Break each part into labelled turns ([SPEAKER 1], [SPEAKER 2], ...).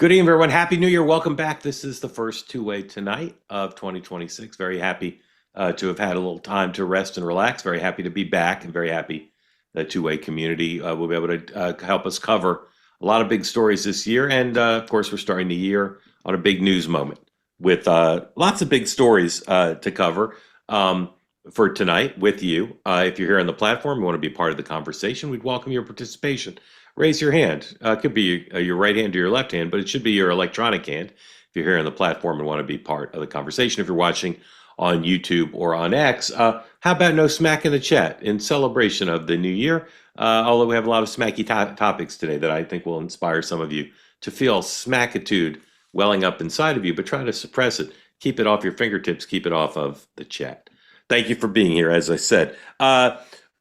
[SPEAKER 1] Good evening, everyone. Happy New Year. Welcome back. This is the first two-way tonight of 2026. Very happy to have had a little time to rest and relax. Very happy to be back and very happy the two-way community will be able to help us cover a lot of big stories this year. And of course, we're starting the year on a big news moment with lots of big stories to cover for tonight with you. If you're here on the platform, you want to be part of the conversation, we'd welcome your participation. Raise your hand. It could be your right hand or your left hand, but it should be your electronic hand if you're here on the platform and want to be part of the conversation. If you're watching on YouTube or on X, how about no smack in the chat in celebration of the new year? Although we have a lot of smacky topics today that I think will inspire some of you to feel smackitude welling up inside of you, but try to suppress it. Keep it off your fingertips. Keep it off of the chat. Thank you for being here, as I said.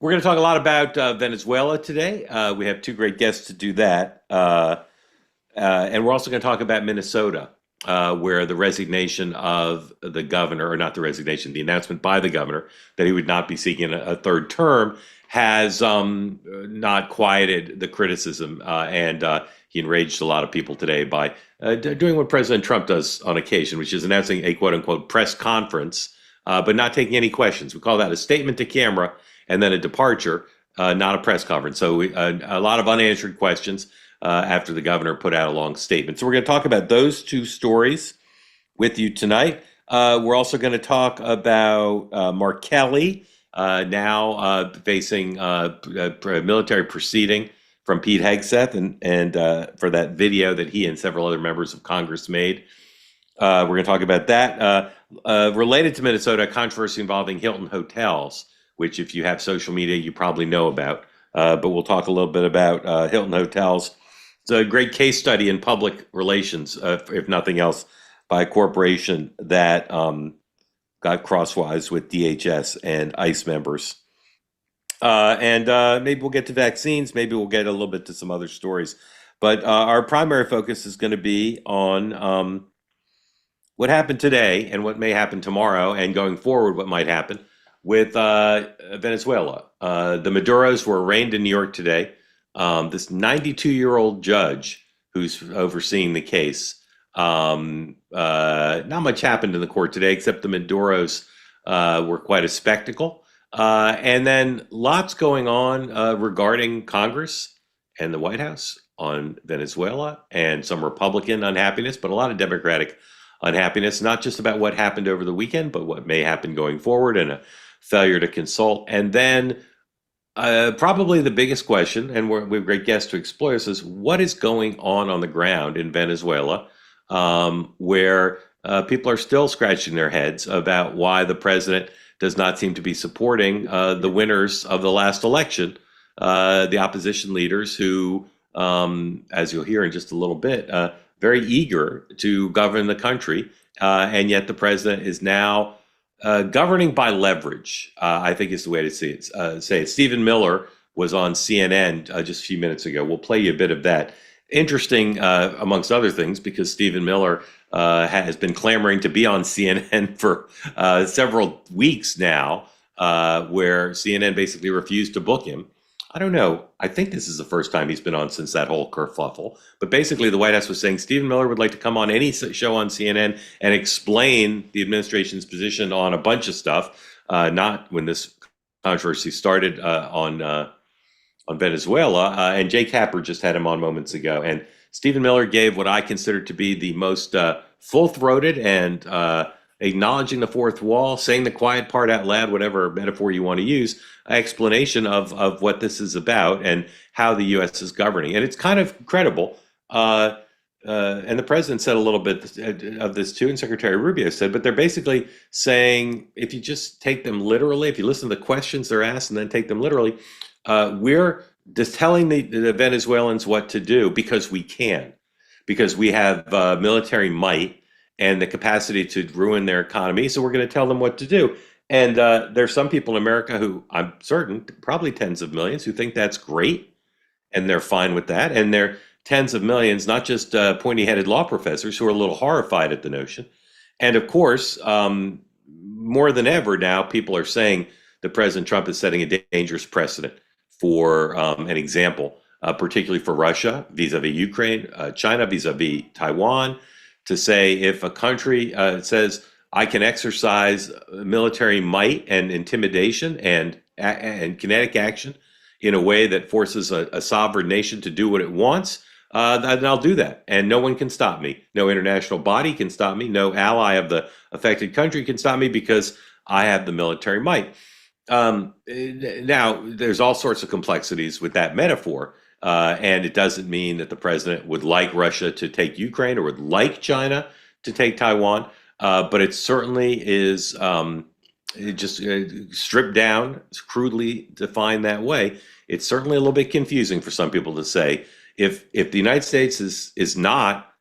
[SPEAKER 1] We're going to talk a lot about Venezuela today. We have two great guests to do that. And we're also going to talk about Minnesota, where the resignation of the governor, or not the resignation, the announcement by the governor that he would not be seeking a third term has not quieted the criticism. And he enraged a lot of people today by doing what President Trump does on occasion, which is announcing a quote unquote press conference, but not taking any questions. We call that a statement to camera and then a departure, not a press conference. So a lot of unanswered questions after the governor put out a long statement. So we're going to talk about those two stories with you tonight. We're also going to talk about Mark Kelly now facing a military proceeding from Pete Hegseth and for that video that he and several other members of Congress made. We're going to talk about that. Related to Minnesota, controversy involving Hilton hotels, which if you have social media, you probably know about. But we'll talk a little bit about Hilton hotels. It's a great case study in public relations, if nothing else, by a corporation that got crosswise with DHS and ICE members. And maybe we'll get to vaccines. Maybe we'll get a little bit to some other stories. But our primary focus is going to be on what happened today and what may happen tomorrow, and going forward, what might happen with Venezuela. The Maduros were arraigned in New York today. This 92-year-old judge who's overseeing the case. Not much happened in the court today, except the Maduros were quite a spectacle. And then lots going on regarding Congress and the White House on Venezuela, and some Republican unhappiness, but a lot of Democratic unhappiness, not just about what happened over the weekend, but what may happen going forward, and a failure to consult. And then probably the biggest question, and we have great guests to explore this, is what is going on the ground in Venezuela, where people are still scratching their heads about why the president does not seem to be supporting the winners of the last election, the opposition leaders who, as you'll hear in just a little bit, very eager to govern the country, and yet the president is now governing by leverage, I think is the way to say it. Stephen Miller was on CNN just a few minutes ago. We'll play you a bit of that. Interesting, amongst other things, because Stephen Miller has been clamoring to be on CNN for several weeks now, where CNN basically refused to book him. I don't know. I think this is the first time he's been on since that whole kerfuffle. But basically, the White House was saying Stephen Miller would like to come on any show on CNN and explain the administration's position on a bunch of stuff, not when this controversy started on Venezuela. And Jake Tapper just had him on moments ago. And Stephen Miller gave what I consider to be the most full-throated and acknowledging the fourth wall, saying the quiet part out loud, whatever metaphor you want to use, explanation of what this is about and how the U.S. is governing. And it's kind of credible. And the president said a little bit of this too, and Secretary Rubio said, but they're basically saying, if you just take them literally, if you listen to the questions they're asked and then take them literally, we're just telling the Venezuelans what to do because we can, because we have military might and the capacity to ruin their economy. So we're going to tell them what to do. And there's some people in America who, I'm certain, probably tens of millions, who think that's great, and they're fine with that. And there are tens of millions, not just pointy-headed law professors, who are a little horrified at the notion. And of course, more than ever now, people are saying that President Trump is setting a dangerous precedent for an example particularly for Russia vis-a-vis Ukraine, China vis-a-vis Taiwan, to say if a country says I can exercise military might and intimidation and kinetic action in a way that forces a sovereign nation to do what it wants, then I'll do that. And no one can stop me. No international body can stop me. No ally of the affected country can stop me because I have the military might. Now, there's all sorts of complexities with that metaphor. And it doesn't mean that the president would like Russia to take Ukraine or would like China to take Taiwan. But it certainly is just stripped down, crudely defined that way. It's certainly a little bit confusing for some people to say if the United States is not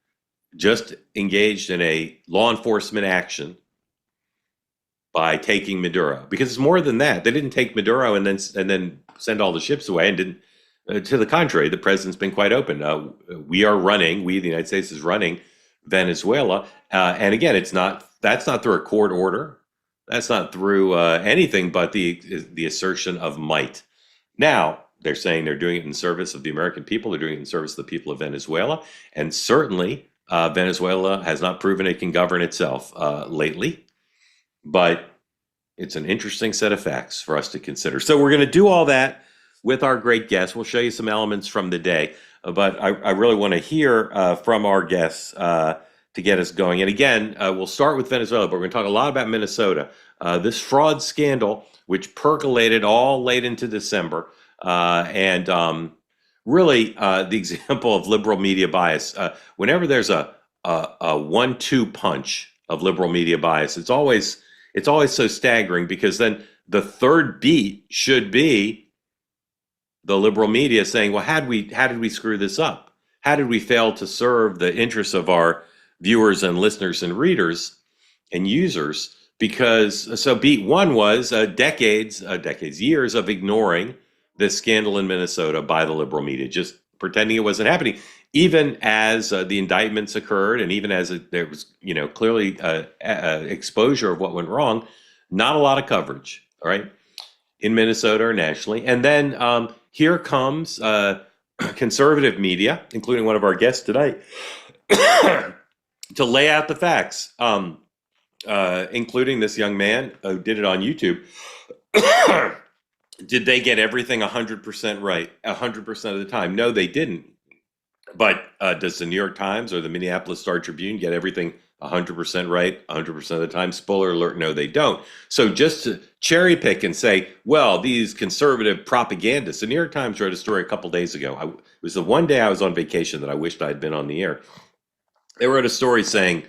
[SPEAKER 1] just engaged in a law enforcement action by taking Maduro, because it's more than that. They didn't take Maduro and then send all the ships away, and didn't. To the contrary, the president's been quite open. We, the United States, is running Venezuela, and again, that's not through a court order. That's not through anything but the assertion of might. Now, they're saying they're doing it in service of the American people. They're doing it in service of the people of Venezuela. And certainly, Venezuela has not proven it can govern itself lately. But it's an interesting set of facts for us to consider. So we're going to do all that with our great guests. We'll show you some elements from the day. But I really want to hear from our guests to get us going. And again, we'll start with Venezuela, but we're going to talk a lot about Minnesota. This fraud scandal, which percolated all late into December, and really the example of liberal media bias. Whenever there's a 1-2 punch of liberal media bias, it's always so staggering, because then the third beat should be the liberal media saying, well, how did we screw this up? How did we fail to serve the interests of our viewers and listeners and readers and users? Because so beat one was years of ignoring this scandal in Minnesota by the liberal media, just pretending it wasn't happening, even as the indictments occurred, and even as there was, clearly exposure of what went wrong. Not a lot of coverage, all right, in Minnesota or nationally. And then here comes conservative media, including one of our guests tonight, to lay out the facts, including this young man who did it on YouTube. Did they get everything 100% right 100% of the time? No, they didn't. But does the New York Times or the Minneapolis Star-Tribune get everything 100% right 100% of the time? Spoiler alert, no, they don't. So just to cherry pick and say, well, these conservative propagandists, the New York Times wrote a story a couple days ago. It was the one day I was on vacation that I wished I had been on the air. They wrote a story saying,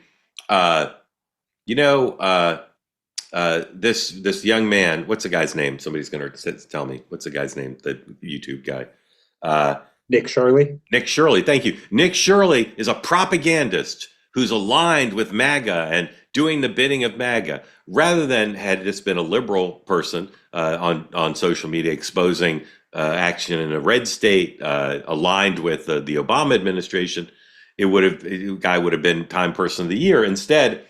[SPEAKER 1] this young man, what's the guy's name? Somebody's going to tell me. What's the guy's name? The YouTube guy.
[SPEAKER 2] Nick Shirley.
[SPEAKER 1] Nick Shirley, thank you. Nick Shirley is a propagandist who's aligned with MAGA and doing the bidding of MAGA, rather than had this been a liberal person on social media exposing action in a red state aligned with the Obama administration. The guy would have been Time Person of the Year. Instead,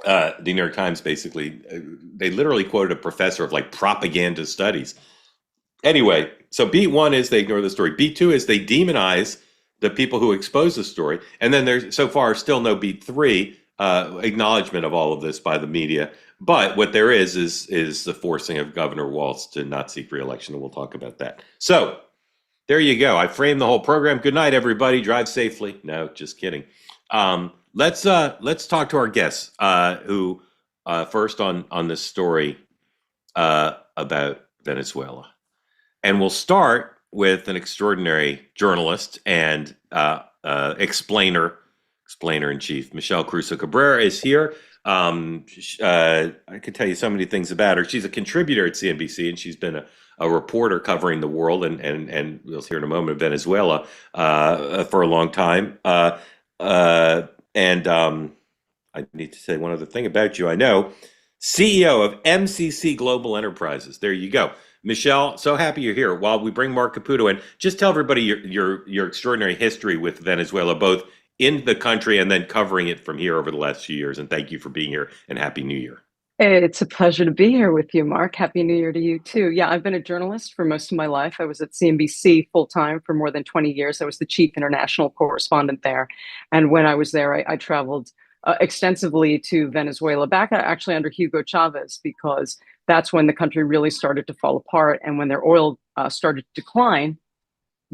[SPEAKER 1] the New York Times basically, they literally quoted a professor of propaganda studies. Anyway, so beat one is they ignore the story. Beat two is they demonize the people who expose the story. And then there's so far still no beat three, acknowledgement of all of this by the media. But what there is the forcing of Governor Walz to not seek reelection, and we'll talk about that. So there you go. I framed the whole program. Good night, everybody. Drive safely. No, just kidding. Let's talk to our guests who first on this story about Venezuela. And we'll start with an extraordinary journalist and explainer in chief. Michelle Caruso-Cabrera is here. I could tell you so many things about her. She's a contributor at CNBC, and she's been a reporter covering the world and we'll hear in a moment Venezuela for a long time. And I need to say one other thing about you. I know, CEO of MCC Global Enterprises. There you go. Michelle, so happy you're here. While we bring Mark Caputo in, just tell everybody your extraordinary history with Venezuela, both in the country and then covering it from here over the last few years. And thank you for being here, and Happy New Year.
[SPEAKER 2] It's a pleasure to be here with you, Mark. Happy New Year to you too. Yeah, I've been a journalist for most of my life. I was at CNBC full time for more than 20 years. I was the chief international correspondent there. And when I was there, I traveled extensively to Venezuela, back actually under Hugo Chavez, because that's when the country really started to fall apart and when their oil started to decline.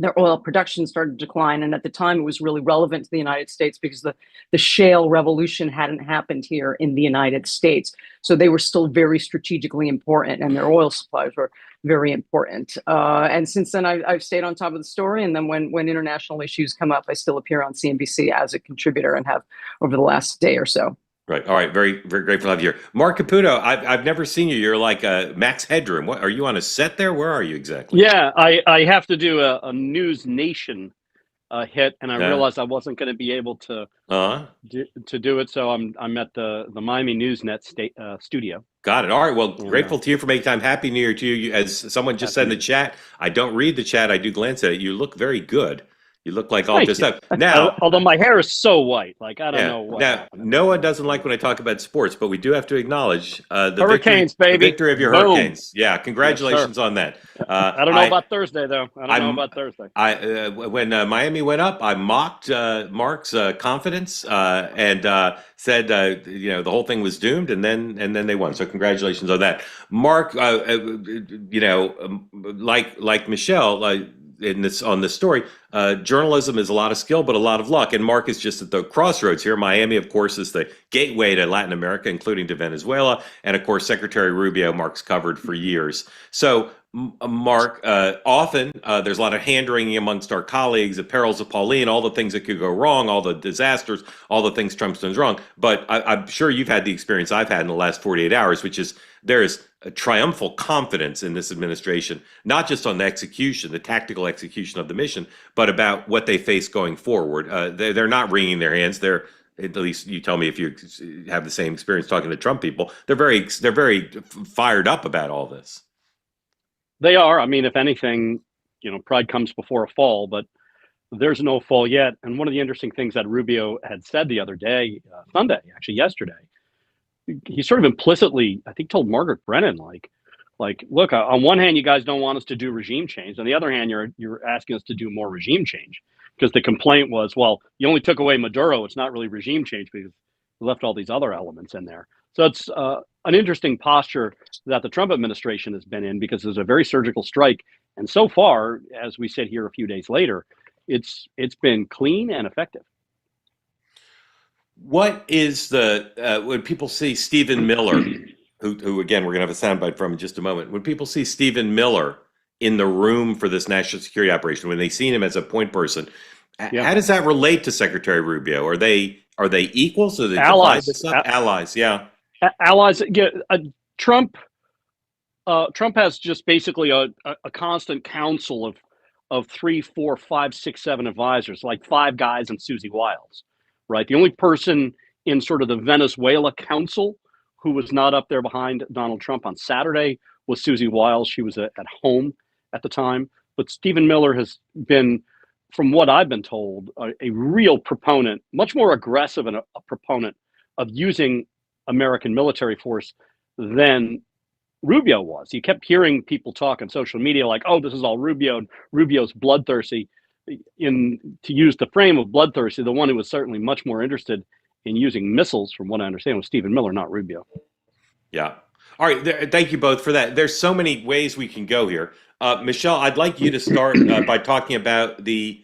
[SPEAKER 2] Their oil production started to decline. And at the time, it was really relevant to the United States because the shale revolution hadn't happened here in the United States. So they were still very strategically important, and their oil supplies were very important. And since then, I've stayed on top of the story. And then when international issues come up, I still appear on CNBC as a contributor and have over the last day or so.
[SPEAKER 1] Right. All right. Very, very grateful to have you here. Mark Caputo, I've never seen you. You're like Max Headroom. What, are you on a set there? Where are you exactly?
[SPEAKER 3] Yeah, I have to do a News Nation hit, and I realized I wasn't going to be able to do it, so I'm at the Miami NewsNet studio.
[SPEAKER 1] Got it. All right. Well, grateful to you for making time. Happy New Year to you. As someone just said in the chat, I don't read the chat. I do glance at it. You look very good. You look like all this stuff. Now,
[SPEAKER 3] although my hair is so white, like I don't know what.
[SPEAKER 1] Now, Noah doesn't like when I talk about sports, but we do have to acknowledge the
[SPEAKER 3] Hurricanes,
[SPEAKER 1] victory,
[SPEAKER 3] baby.
[SPEAKER 1] The victory of your
[SPEAKER 3] Boom.
[SPEAKER 1] Hurricanes. Yeah, congratulations on that.
[SPEAKER 3] I don't know about Thursday, though. I don't know about Thursday.
[SPEAKER 1] When Miami went up, I mocked Mark's confidence and said, the whole thing was doomed, and then they won. So congratulations on that, Mark. Like Michelle. On this story, journalism is a lot of skill, but a lot of luck. And Mark is just at the crossroads here. Miami, of course, is the gateway to Latin America, including to Venezuela. And of course, Secretary Rubio, Mark's covered for years. So, Mark, often there's a lot of hand-wringing amongst our colleagues, the perils of Pauline, all the things that could go wrong, all the disasters, all the things Trump's done wrong. But I'm sure you've had the experience I've had in the last 48 hours, which is there is a triumphal confidence in this administration, not just on the execution, the tactical execution of the mission, but about what they face going forward. They're not wringing their hands. They're, at least you tell me if you have the same experience talking to Trump people, they're very fired up about all this.
[SPEAKER 3] They are. I mean, if anything, pride comes before a fall, but there's no fall yet. And one of the interesting things that Rubio had said the other day, Sunday, actually yesterday, he sort of implicitly, I think, told Margaret Brennan, like, look, on one hand, you guys don't want us to do regime change. On the other hand, you're asking us to do more regime change, because the complaint was, well, you only took away Maduro. It's not really regime change because you left all these other elements in there. So it's an interesting posture that the Trump administration has been in, because there's a very surgical strike. And so far, as we sit here a few days later, it's been clean and effective.
[SPEAKER 1] What is the when people see Stephen Miller, who again we're going to have a soundbite from in just a moment, when people see Stephen Miller in the room for this national security operation, when they see him as a point person, how does that relate to Secretary Rubio? Are they equals? Or they
[SPEAKER 3] allies?
[SPEAKER 1] Allies, yeah.
[SPEAKER 3] Allies. Yeah, Trump has just basically a constant council of 3, 4, 5, 6, 7 advisors, like 5 guys and Susie Wiles. Right. The only person in sort of the Venezuela council who was not up there behind Donald Trump on Saturday was Susie Wiles. She was at home at the time. But Stephen Miller has been, from what I've been told, a real proponent, much more aggressive and a proponent of using American military force than Rubio was. You kept hearing people talk on social media like, oh, this is all Rubio, and Rubio's bloodthirsty. To use the frame of bloodthirsty, the one who was certainly much more interested in using missiles, from what I understand, was Stephen Miller, not Rubio.
[SPEAKER 1] Yeah. All right. Thank you both for that. There's so many ways we can go here. Michelle, I'd like you to start by talking about the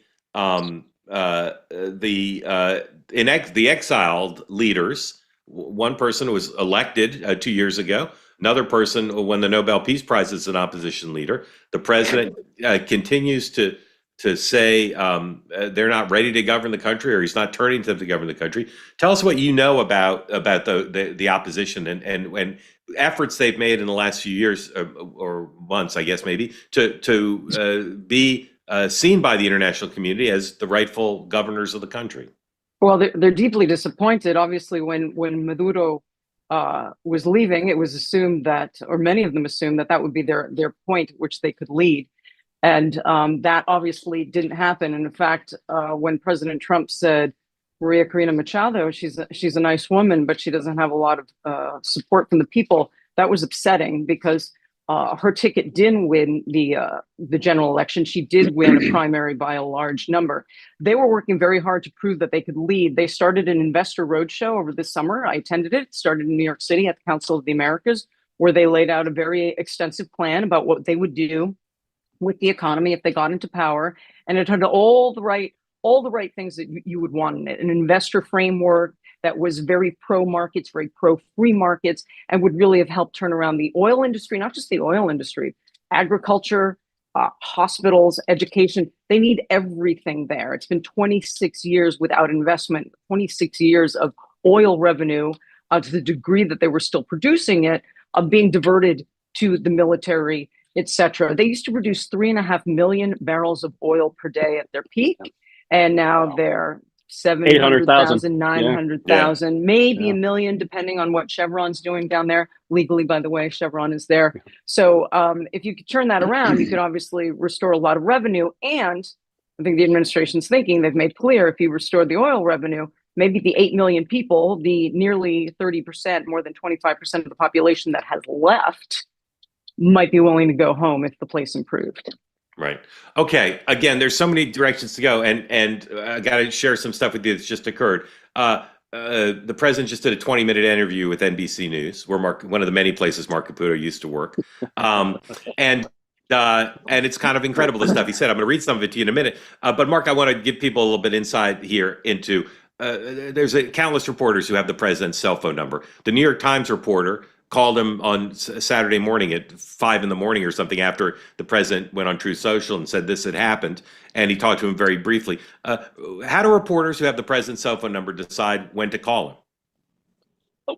[SPEAKER 1] exiled leaders. One person was elected 2 years ago. Another person won the Nobel Peace Prize as an opposition leader. The president continues to say they're not ready to govern the country, or he's not turning to them to govern the country. Tell us what you know about the opposition and efforts they've made in the last few years or months, I guess maybe, to be seen by the international community as the rightful governors of the country.
[SPEAKER 2] Well, they're deeply disappointed. Obviously, when Maduro was leaving, it was assumed that, or many of them assumed that would be their point at which they could lead. And that obviously didn't happen. And in fact, when President Trump said Maria Corina Machado. She's a nice woman, but she doesn't have a lot of support from the people. That was upsetting because her ticket didn't win the general election. She did win a primary by a large number. They were working very hard to prove that they could lead. They started an investor roadshow over this summer. I attended it. It started in New York City at the Council of the Americas, where they laid out a very extensive plan about what they would do with the economy if they got into power. And it had all the right things that you would want in it. An investor framework that was very pro-markets, very pro-free markets, and would really have helped turn around the oil industry, not just the oil industry, agriculture, hospitals, education. They need everything there. It's been 26 years without investment, 26 years of oil revenue to the degree that they were still producing it, being diverted to the military, etc. They used to produce 3.5 million barrels of oil per day at their peak, and now they're 700,000, 900,000, maybe a million, depending on what Chevron's doing down there. Legally, by the way, Chevron is there. So if you could turn that around, you could obviously restore a lot of revenue. And I think the administration's thinking, they've made clear, if you restore the oil revenue, maybe the 8 million people, the nearly 30%, more than 25% of the population that has left, might be willing to go home if the place improved.
[SPEAKER 1] Right. Okay. Again, there's so many directions to go, and I got to share some stuff with you that's just occurred. The president just did a 20-minute interview with NBC News, where one of the many places Marc Caputo used to work, and it's kind of incredible, the stuff he said. I'm going to read some of it to you in a minute. But Marc, I want to give people a little bit insight here into. There's countless reporters who have the president's cell phone number. The New York Times reporter called him on Saturday morning at 5 a.m. or something after the president went on Truth Social and said this had happened, and he talked to him very briefly. How do reporters who have the president's cell phone number decide when to call him?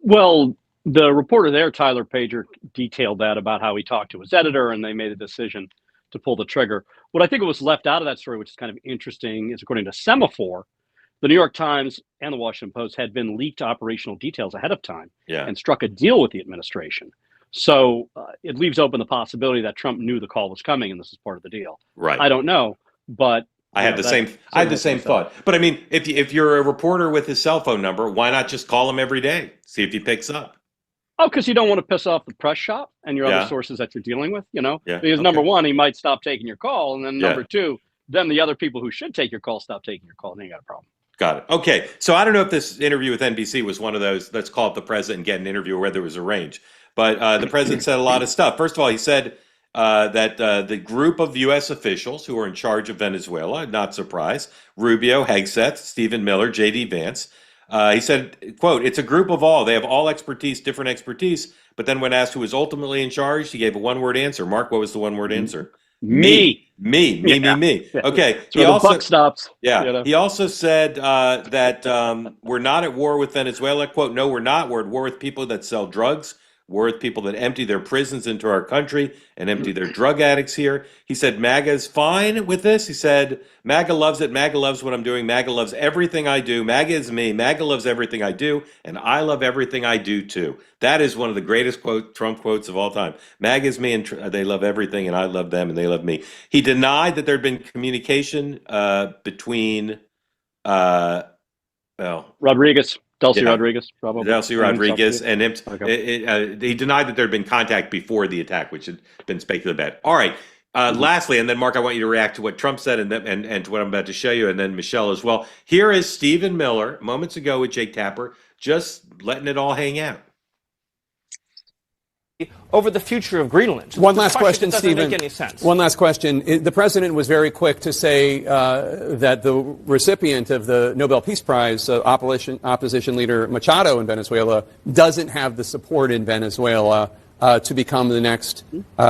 [SPEAKER 3] Well, the reporter there, Tyler Pager, detailed that about how he talked to his editor, and they made a decision to pull the trigger. What I think was left out of that story, which is kind of interesting, is according to Semaphore, the New York Times and the Washington Post had been leaked operational details ahead of time and struck a deal with the administration. So it leaves open the possibility that Trump knew the call was coming, and this is part of the deal.
[SPEAKER 1] Right.
[SPEAKER 3] I don't know, but
[SPEAKER 1] I had the same thought. But I mean, if you're a reporter with his cell phone number, why not just call him every day, see if he picks up?
[SPEAKER 3] Oh, because you don't want to piss off the press shop and your other sources that you're dealing with, Because number one, he might stop taking your call, and then number two, then the other people who should take your call stop taking your call, and then you got a problem.
[SPEAKER 1] Got it. Okay. So I don't know if this interview with NBC was one of those, let's call up the president and get an interview, or whether it was arranged. But the president said a lot of stuff. First of all, he said that the group of U.S. officials who are in charge of Venezuela, not surprised, Rubio, Hegseth, Stephen Miller, J.D. Vance, he said, quote, "It's a group of all. They have all expertise, different expertise." But then when asked who was ultimately in charge, he gave a one-word answer. Mark, what was the one-word answer? Me. Okay.
[SPEAKER 3] He also, the buck stops.
[SPEAKER 1] Yeah. He also said that we're not at war with Venezuela. Quote, "No, we're not. We're at war with people that sell drugs. We're with people that empty their prisons into our country and empty their drug addicts here." He said MAGA is fine with this. He said MAGA loves it. MAGA loves what I'm doing. MAGA loves everything I do. MAGA is me. MAGA loves everything I do, and I love everything I do too. That is one of the greatest Trump quotes of all time. MAGA is me, and they love everything, and I love them, and they love me. He denied that there had been communication between
[SPEAKER 3] Rodriguez. Rodriguez, probably.
[SPEAKER 1] Delcy Rodriguez and him. Okay. He denied that there had been contact before the attack, which had been speculated about. All right. Lastly, and then Mark, I want you to react to what Trump said and to what I'm about to show you, and then Michelle as well. Here is Stephen Miller moments ago with Jake Tapper, just letting it all hang out.
[SPEAKER 4] Over the future of Greenland.
[SPEAKER 5] One last question, Stephen.
[SPEAKER 4] Doesn't make any sense.
[SPEAKER 5] One last question. The president was very quick to say that the recipient of the Nobel Peace Prize, opposition leader Machado in Venezuela, doesn't have the support in Venezuela to become the next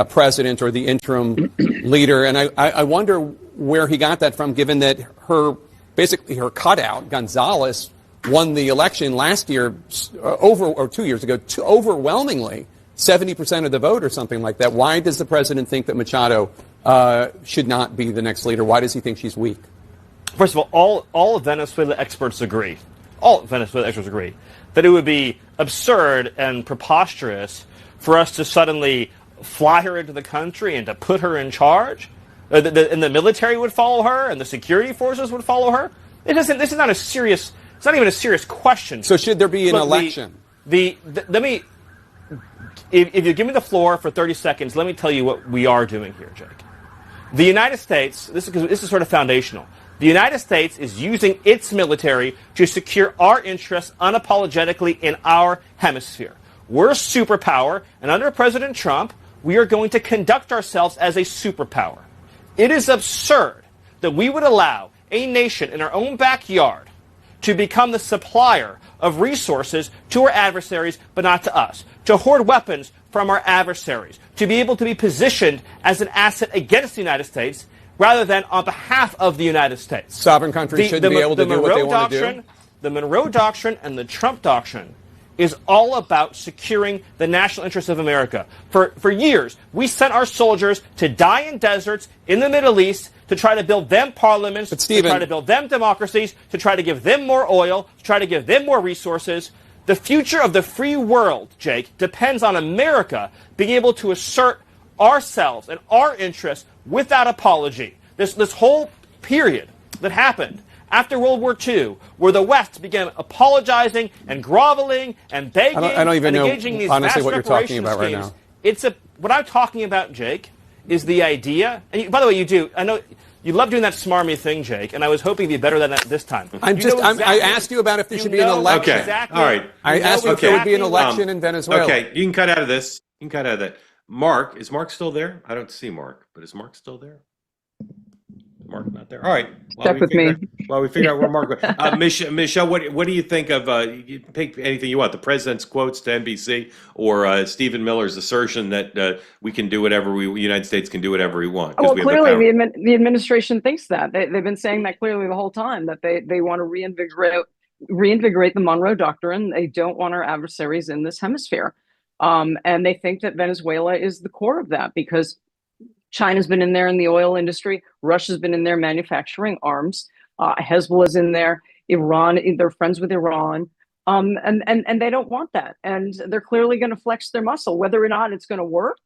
[SPEAKER 5] president or the interim leader. And I wonder where he got that from, given that her cutout, Gonzalez, won the election last year 2 years ago, overwhelmingly. 70% of the vote or something like that. Why does the president think that Machado should not be the next leader? Why does he think she's weak?
[SPEAKER 4] First of all of Venezuela experts agree. All Venezuela experts agree that it would be absurd and preposterous for us to suddenly fly her into the country and to put her in charge. And the military would follow her and the security forces would follow her. This is not a serious It's not even a serious question.
[SPEAKER 5] So should there be an election?
[SPEAKER 4] Let me, if you give me the floor for 30 seconds, let me tell you what we are doing here, Jake. The United States, this is sort of foundational. The United States is using its military to secure our interests unapologetically in our hemisphere. We're a superpower, and under President Trump, we are going to conduct ourselves as a superpower. It is absurd that we would allow a nation in our own backyard to become the supplier of resources to our adversaries, but not to us, to hoard weapons from our adversaries, to be able to be positioned as an asset against the United States rather than on behalf of the United States.
[SPEAKER 5] Sovereign countries shouldn't be able to do what they want to do?
[SPEAKER 4] The Monroe Doctrine and the Trump Doctrine is all about securing the national interests of America. For years, we sent our soldiers to die in deserts in the Middle East to try to build them parliaments, to try to build them democracies, to try to give them more oil, to try to give them more resources. The future of the free world, Jake, depends on America being able to assert ourselves and our interests without apology. This whole period that happened after World War II, where the West began apologizing and groveling and begging
[SPEAKER 5] I don't even
[SPEAKER 4] and
[SPEAKER 5] know,
[SPEAKER 4] engaging these
[SPEAKER 5] honestly,
[SPEAKER 4] vast
[SPEAKER 5] what you're talking about right
[SPEAKER 4] schemes,
[SPEAKER 5] now.
[SPEAKER 4] What I'm talking about, Jake, is the idea. And by the way, you do. I know you love doing that smarmy thing, Jake, and I was hoping to be better than that this time.
[SPEAKER 5] I asked you about if there should be an election.
[SPEAKER 1] Okay.
[SPEAKER 4] Exactly,
[SPEAKER 1] All right.
[SPEAKER 5] I asked you if there would be an election in Venezuela.
[SPEAKER 1] Okay, you can cut out of this. You can cut out of that. Mark, is Mark still there? I don't see Mark, but is Mark still there? Mark not there. All right.
[SPEAKER 2] Stuck with me.
[SPEAKER 1] While we figure out where Mark went. Michelle, what do you think of, you pick anything you want, the president's quotes to NBC or Stephen Miller's assertion that we can do whatever the United States can do whatever we want?
[SPEAKER 2] Well, clearly the administration thinks that. They've been saying that clearly the whole time, that they want to reinvigorate the Monroe Doctrine. They don't want our adversaries in this hemisphere. And they think that Venezuela is the core of that because China's been in there in the oil industry. Russia's been in there manufacturing arms. Hezbollah's in there. Iran, they're friends with Iran. And they don't want that. And they're clearly going to flex their muscle. Whether or not it's going to work,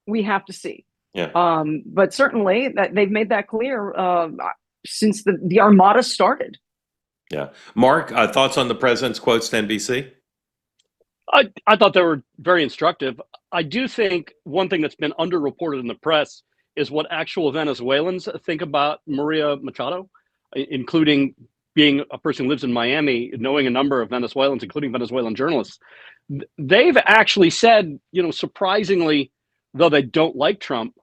[SPEAKER 2] we have to see.
[SPEAKER 1] Yeah.
[SPEAKER 2] But certainly that they've made that clear since the Armada started.
[SPEAKER 1] Yeah. Mark, thoughts on the president's quotes to NBC?
[SPEAKER 3] I thought they were very instructive. I do think one thing that's been underreported in the press is what actual Venezuelans think about Maria Machado, including being a person who lives in Miami, knowing a number of Venezuelans, including Venezuelan journalists. They've actually said, surprisingly, though they don't like Trump,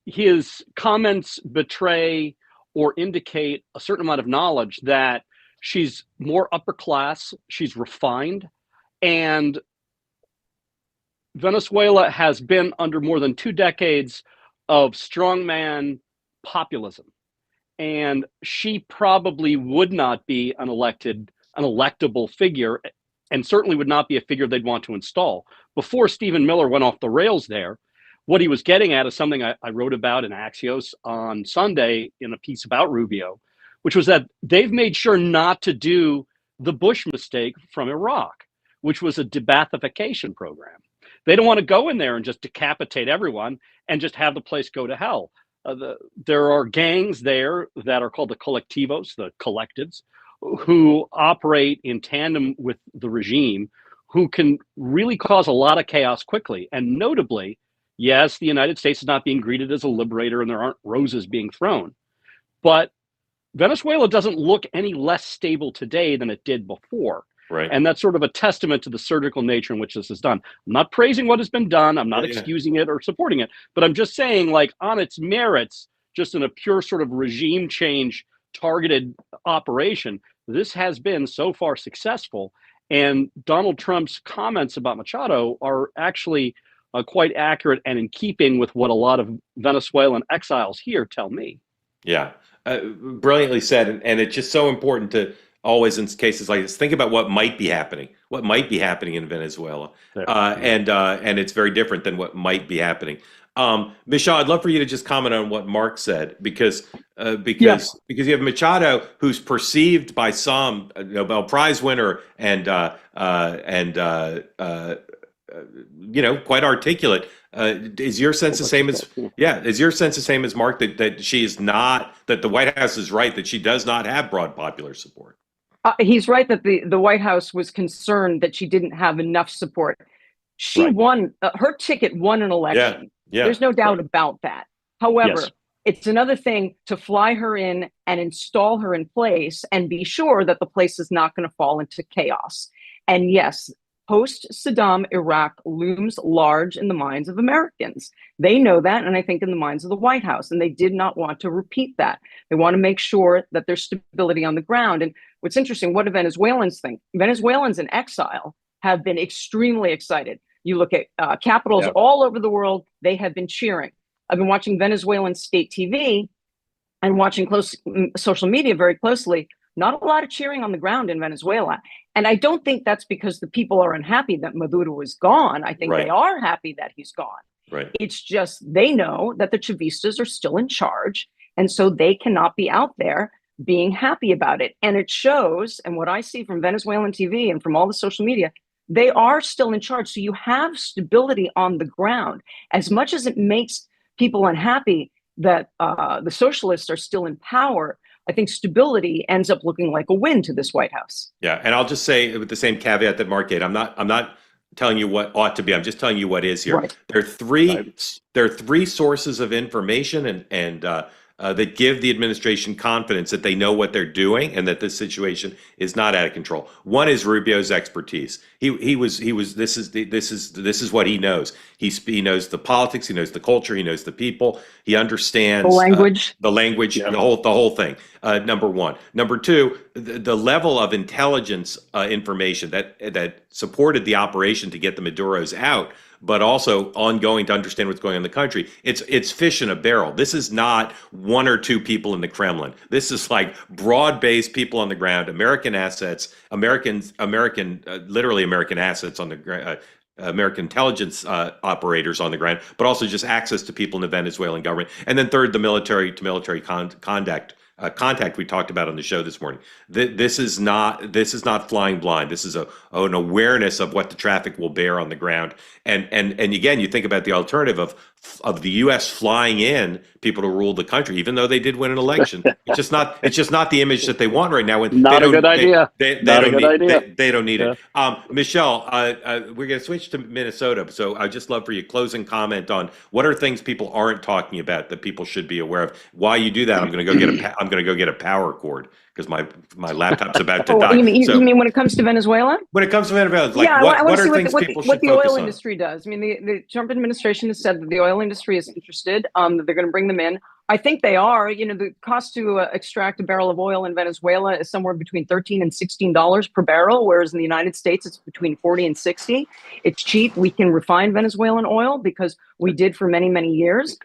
[SPEAKER 3] his comments betray or indicate a certain amount of knowledge that she's more upper class, she's refined, and Venezuela has been under more than 2 decades of strongman populism. And she probably would not be an electable figure, and certainly would not be a figure they'd want to install. Before Stephen Miller went off the rails there, what he was getting at is something I wrote about in Axios on Sunday in a piece about Rubio, which was that they've made sure not to do the Bush mistake from Iraq, which was a de-Baathification program. They don't want to go in there and just decapitate everyone and just have the place go to hell. There are gangs there that are called the colectivos, the collectives, who operate in tandem with the regime, who can really cause a lot of chaos quickly. And notably, yes, the United States is not being greeted as a liberator and there aren't roses being thrown. But Venezuela doesn't look any less stable today than it did before.
[SPEAKER 1] Right.
[SPEAKER 3] And that's sort of a testament to the surgical nature in which this is done. I'm not praising what has been done. I'm not excusing it or supporting it. But I'm just saying, like, on its merits, just in a pure sort of regime change targeted operation, this has been so far successful. And Donald Trump's comments about Machado are actually quite accurate and in keeping with what a lot of Venezuelan exiles here tell me.
[SPEAKER 1] Yeah, brilliantly said. And it's just so important to always, in cases like this, think about what might be happening in Venezuela. And it's very different than what might be happening. Michelle, I'd love for you to just comment on what Mark said, because you have Machado, who's perceived by some Nobel Prize winner and quite articulate. Is your sense the same as Mark, that she is not, that the White House is right, that she does not have broad popular support?
[SPEAKER 2] He's right that the White House was concerned that she didn't have enough support. She
[SPEAKER 3] Right.
[SPEAKER 2] won, her ticket won an election.
[SPEAKER 1] Yeah.
[SPEAKER 2] There's no doubt
[SPEAKER 3] Right.
[SPEAKER 2] about that. However,
[SPEAKER 3] Yes.
[SPEAKER 2] it's another thing to fly her in and install her in place and be sure that the place is not going to fall into chaos. And yes, post-Saddam Iraq looms large in the minds of Americans. They know that, and I think in the minds of the White House, and they did not want to repeat that. They want to make sure that there's stability on the ground. And what's interesting, what do Venezuelans think? Venezuelans in exile have been extremely excited. You look at capitals all over the world, they have been cheering. I've been watching Venezuelan state TV and watching social media very closely. Not a lot of cheering on the ground in Venezuela. And I don't think that's because the people are unhappy that Maduro is gone. I think they are happy that he's gone.
[SPEAKER 1] Right.
[SPEAKER 2] It's just they know that the Chavistas are still in charge. And so they cannot be out there being happy about it. And it shows, and what I see from Venezuelan TV and from all the social media, they are still in charge. So you have stability on the ground. As much as it makes people unhappy that the socialists are still in power, I think stability ends up looking like a win to this White House.
[SPEAKER 1] Yeah, and I'll just say with the same caveat that Mark gave, I'm not telling you what ought to be. I'm just telling you what is here.
[SPEAKER 2] Right.
[SPEAKER 1] There are three sources of information and that give the administration confidence that they know what they're doing and that this situation is not out of control. One is Rubio's expertise. This is what he knows. He knows the politics, he knows the culture, he knows the people, he understands
[SPEAKER 2] the language,
[SPEAKER 1] the whole thing. Number one. Number two, the level of intelligence information that supported the operation to get the Maduros out, but also ongoing to understand what's going on in the country. It's fish in a barrel. This is not one or two people in the Kremlin. This is like broad-based people on the ground, American assets, literally American assets on the American intelligence operators on the ground, but also just access to people in the Venezuelan government. And then third, the military to military contact we talked about on the show this morning. This is not flying blind. This is an awareness of what the traffic will bear on the ground. And again, you think about the alternative of the U.S. flying in people to rule the country, even though they did win an election. It's just not the image that they want right now.
[SPEAKER 3] Not a good idea.
[SPEAKER 1] They don't need it. Michelle, we're going to switch to Minnesota. So I'd just love for you closing comment on what are things people aren't talking about that people should be aware of. While you do that, I'm going to go get a power cord because my laptop's about to die.
[SPEAKER 2] You mean when it comes to Venezuela?
[SPEAKER 1] When it comes to Venezuela, like
[SPEAKER 2] I
[SPEAKER 1] what
[SPEAKER 2] want to
[SPEAKER 1] are
[SPEAKER 2] see
[SPEAKER 1] things people should
[SPEAKER 2] what the
[SPEAKER 1] focus
[SPEAKER 2] oil
[SPEAKER 1] on?
[SPEAKER 2] industry does. I mean, the Trump administration has said that the oil industry is interested, that they're going to bring them in. I think they are. The cost to extract a barrel of oil in Venezuela is somewhere between $13 and $16 per barrel, whereas in the United States, it's between 40 and 60. It's cheap. We can refine Venezuelan oil because we did for many, many years.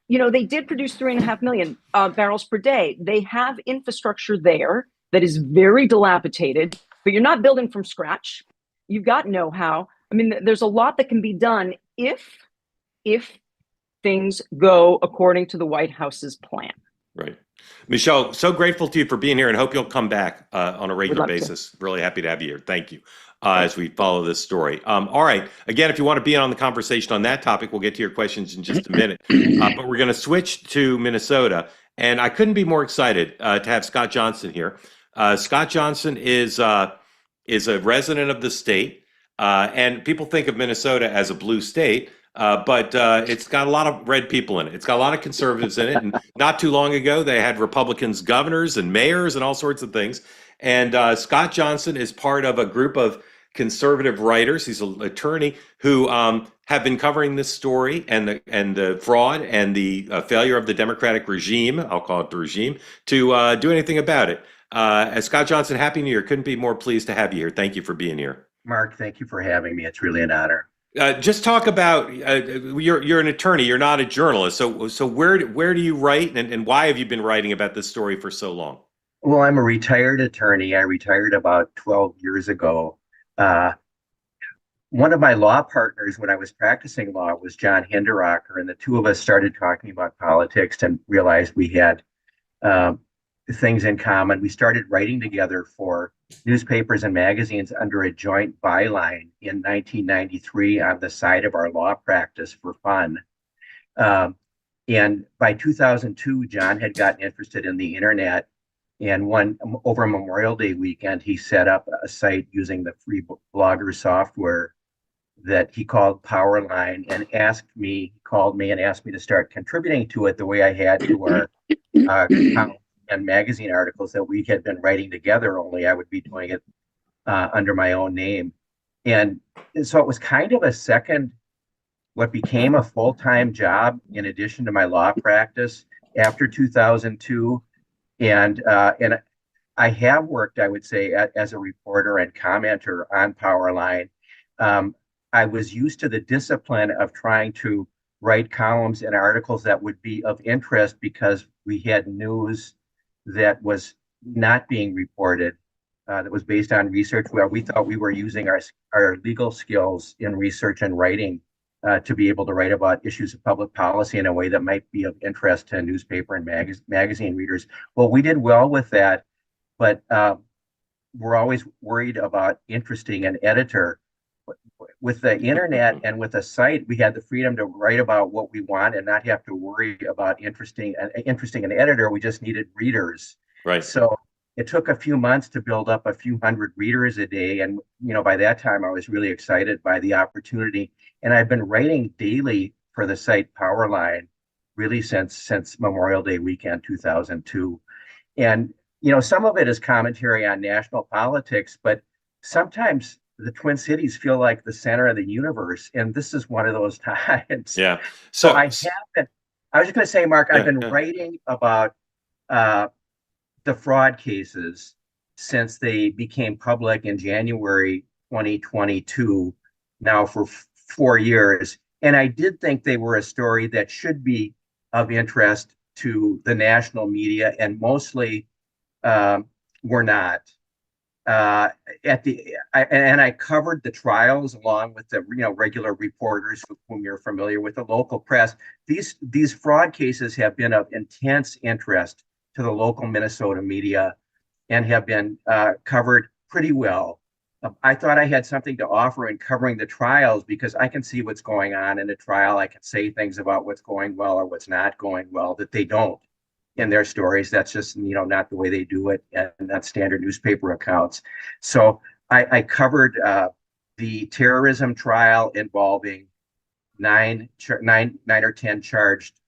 [SPEAKER 2] They did produce 3.5 million barrels per day. They have infrastructure there that is very dilapidated, but you're not building from scratch. You've got know-how. I mean, there's a lot that can be done if things go according to the White House's plan.
[SPEAKER 1] Right. Michelle, so grateful to you for being here and hope you'll come back on a regular basis. Really happy to have you here. Thank you. As we follow this story. All right. Again, if you want to be on the conversation on that topic, we'll get to your questions in just a minute. But we're going to switch to Minnesota. And I couldn't be more excited to have Scott Johnson here. Scott Johnson is a resident of the state. And people think of Minnesota as a blue state. But it's got a lot of red people in it. It's got a lot of conservatives in it. And not too long ago, they had Republicans governors and mayors and all sorts of things. And Scott Johnson is part of a group of conservative writers. He's an attorney who have been covering this story and the fraud and the failure of the Democratic regime, I'll call it the regime, to do anything about it. As Scott Johnson, Happy New Year. Couldn't be more pleased to have you here. Thank you for being here.
[SPEAKER 6] Mark, thank you for having me. It's really an honor.
[SPEAKER 1] Just talk about you're an attorney. You're not a journalist. So where do you write and why have you been writing about this story for so long?
[SPEAKER 6] Well, I'm a retired attorney. I retired about 12 years ago. One of my law partners when I was practicing law was John Hinderaker, and the two of us started talking about politics and realized we had things in common. We started writing together for newspapers and magazines under a joint byline in 1993 on the side of our law practice for fun. And by 2002, John had gotten interested in the internet And one over Memorial Day weekend, he set up a site using the free blogger software that he called Powerline, and called me and asked me to start contributing to it the way I had to our column and magazine articles that we had been writing together, only I would be doing it under my own name. And so it was kind of what became a full-time job in addition to my law practice after 2002. And I have worked, I would say, as a reporter and commenter on Powerline. I was used to the discipline of trying to write columns and articles that would be of interest because we had news that was not being reported, that was based on research where we thought we were using our legal skills in research and writing to be able to write about issues of public policy in a way that might be of interest to newspaper and magazine readers. Well, we did well with that, but we're always worried about interesting an editor. With the internet and with a site, we had the freedom to write about what we want and not have to worry about interesting an editor. We just needed readers.
[SPEAKER 1] Right.
[SPEAKER 6] So it took a few months to build up a few hundred readers a day. And, by that time I was really excited by the opportunity. And I've been writing daily for the site Powerline really since Memorial Day weekend, 2002. And, some of it is commentary on national politics, but sometimes the Twin Cities feel like the center of the universe. And this is one of those times.
[SPEAKER 1] Yeah.
[SPEAKER 6] So I was just going to say, Mark, I've been writing about the fraud cases since they became public in January 2022, now for 4 years. And I did think they were a story that should be of interest to the national media, and mostly were not. I covered the trials along with the regular reporters whom you're familiar with, the local press. These fraud cases have been of intense interest to the local Minnesota media and have been covered pretty well. I thought I had something to offer in covering the trials because I can see what's going on in a trial. I can say things about what's going well or what's not going well that they don't in their stories. That's just, not the way they do it, and that's standard newspaper accounts. So I covered the terrorism trial involving nine or 10 charged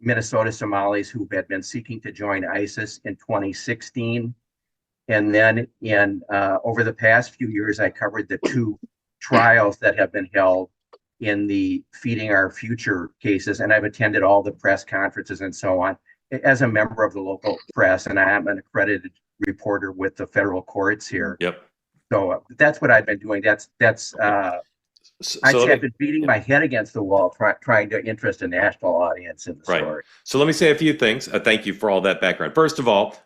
[SPEAKER 6] Minnesota Somalis who had been seeking to join ISIS in 2016. And then over the past few years, I covered the 2 trials that have been held in the Feeding Our Future cases. And I've attended all the press conferences and so on as a member of the local press. And I am an accredited reporter with the federal courts here.
[SPEAKER 1] Yep.
[SPEAKER 6] So that's what I've been doing. I've been beating my head against the wall trying to interest a national audience in the story.
[SPEAKER 1] So let me say a few things. Thank you for all that background. First of all,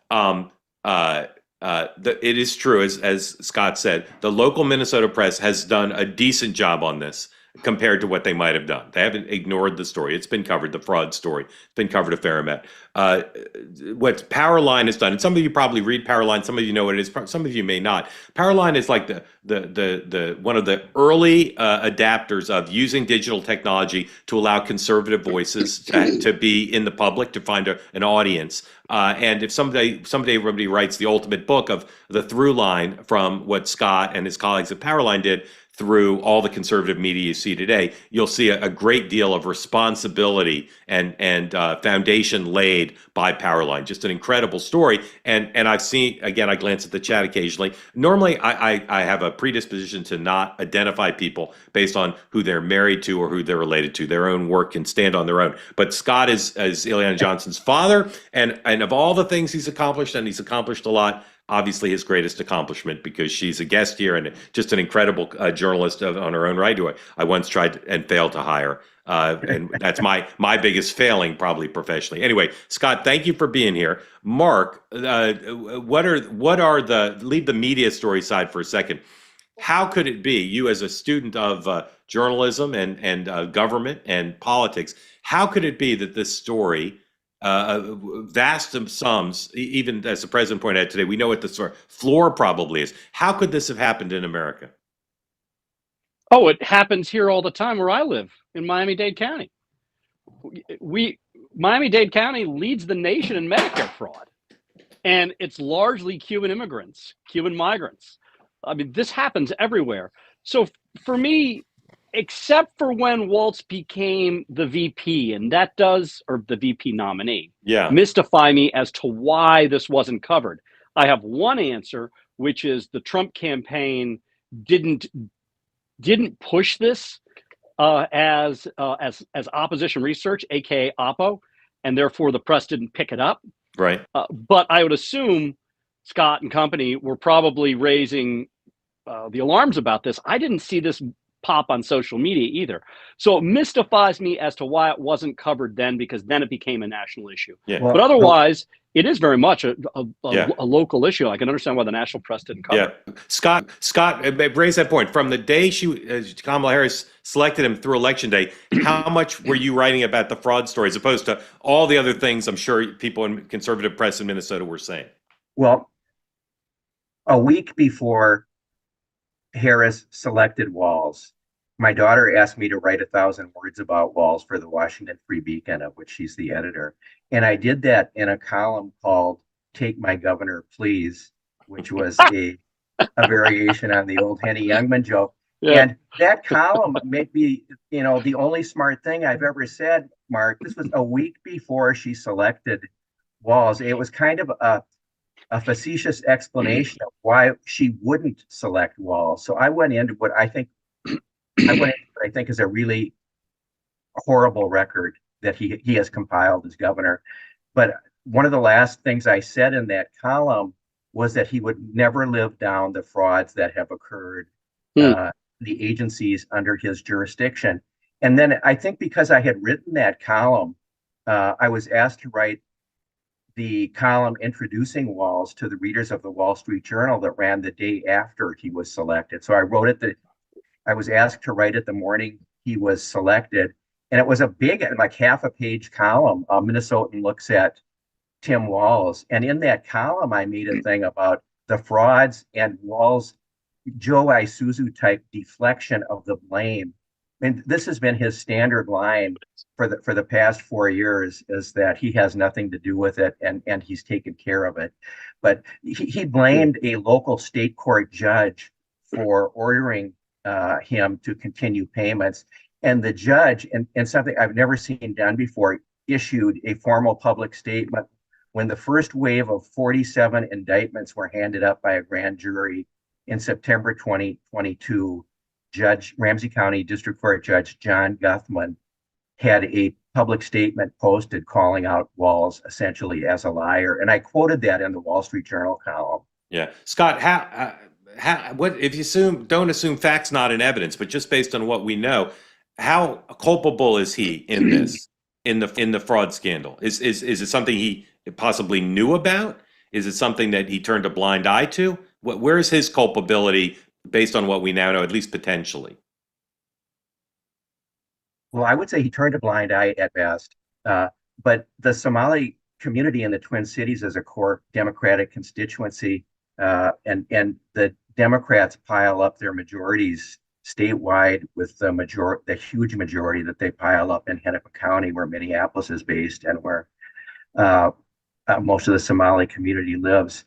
[SPEAKER 1] it is true, as Scott said, the local Minnesota press has done a decent job on this compared to what they might have done. They haven't ignored the story. It's been covered, the fraud story. It's been covered a fair amount. What Powerline has done, and some of you probably read Powerline, some of you know what it is, some of you may not. Powerline is like the one of the early adapters of using digital technology to allow conservative voices to be in the public, to find an audience. And if someday everybody writes the ultimate book of the through line from what Scott and his colleagues at Powerline did through all the conservative media you see today, you'll see a great deal of responsibility and foundation laid by Powerline. Just an incredible story. And I've seen, again, I glance at the chat occasionally. Normally, I have a predisposition to not identify people based on who they're married to or who they're related to. Their own work can stand on their own. But Scott is Ileana Johnson's father, and of all the things he's accomplished, and he's accomplished a lot, obviously his greatest accomplishment, because she's a guest here and just an incredible journalist on her own right, who I once tried and failed to hire. And that's my biggest failing, probably professionally. Anyway, Scott, thank you for being here. Mark, what are leave the media story side for a second. How could it be, you as a student of journalism and government and politics, how could it be that this story, vast sums, even as the president pointed out today, we know what the sort of floor probably is. How could this have happened in America?
[SPEAKER 3] Oh, it happens here all the time where I live in Miami-Dade County. Miami-Dade County leads the nation in Medicare fraud. and it's largely Cuban immigrants, Cuban migrants. I mean, this happens everywhere. So for me, except for when Walz became the VP, and that does, or the VP nominee, mystify me as to why this wasn't covered. I have one answer, which is the Trump campaign didn't push this as opposition research, aka Oppo, and therefore the press didn't pick it up.
[SPEAKER 1] Right.
[SPEAKER 3] But I would assume Scott and company were probably raising the alarms about this. I didn't see this pop on social media either. So it mystifies me as to why it wasn't covered then, because then it became a national issue. Yeah. But otherwise, it is very much a local issue. I can understand why the national press didn't cover it.
[SPEAKER 1] Scott raised that point. From the day Kamala Harris selected him through Election Day, how much were you writing about the fraud story as opposed to all the other things I'm sure people in conservative press in Minnesota were saying?
[SPEAKER 6] Well, a week before Harris selected Walz, my daughter asked me to write 1,000 words about Walz for the Washington Free Beacon, of which she's the editor. And I did that in a column called Take My Governor, Please, which was a variation on the old Henny Youngman joke. Yeah. And that column may be, the only smart thing I've ever said, Mark. This was a week before she selected Walz. It was kind of a facetious explanation of why she wouldn't select Walz. So I went into what I think is a really horrible record that he has compiled as governor. But one of the last things I said in that column was that he would never live down the frauds that have occurred, the agencies under his jurisdiction. And then I think because I had written that column, I was asked to write the column introducing Walz to the readers of the Wall Street Journal that ran the day after he was selected. So I wrote it. I was asked to write it the morning he was selected, and it was a big, like half a page column. Minnesotan looks at Tim Walz, and in that column, I made a thing about the frauds and Walz, Joe Isuzu type deflection of the blame. And this has been his standard line for the past 4 years, is that he has nothing to do with it and he's taken care of it. But he blamed a local state court judge for ordering him to continue payments. And the judge, and something I've never seen done before, issued a formal public statement when the first wave of 47 indictments were handed up by a grand jury in September 2022. Ramsey County District Court Judge John Guthman had a public statement posted calling out Walz essentially as a liar. And I quoted that in the Wall Street Journal column.
[SPEAKER 1] Yeah. Scott, what if you don't assume facts not in evidence, but just based on what we know, how culpable is he in this, in the fraud scandal? Is it something he possibly knew about? Is it something that he turned a blind eye to? Where is his culpability based on what we now know, at least potentially?
[SPEAKER 6] Well, I would say he turned a blind eye at best. But the Somali community in the Twin Cities is a core Democratic constituency, and the Democrats pile up their majorities statewide with the huge majority that they pile up in Hennepin County, where Minneapolis is based and where most of the Somali community lives.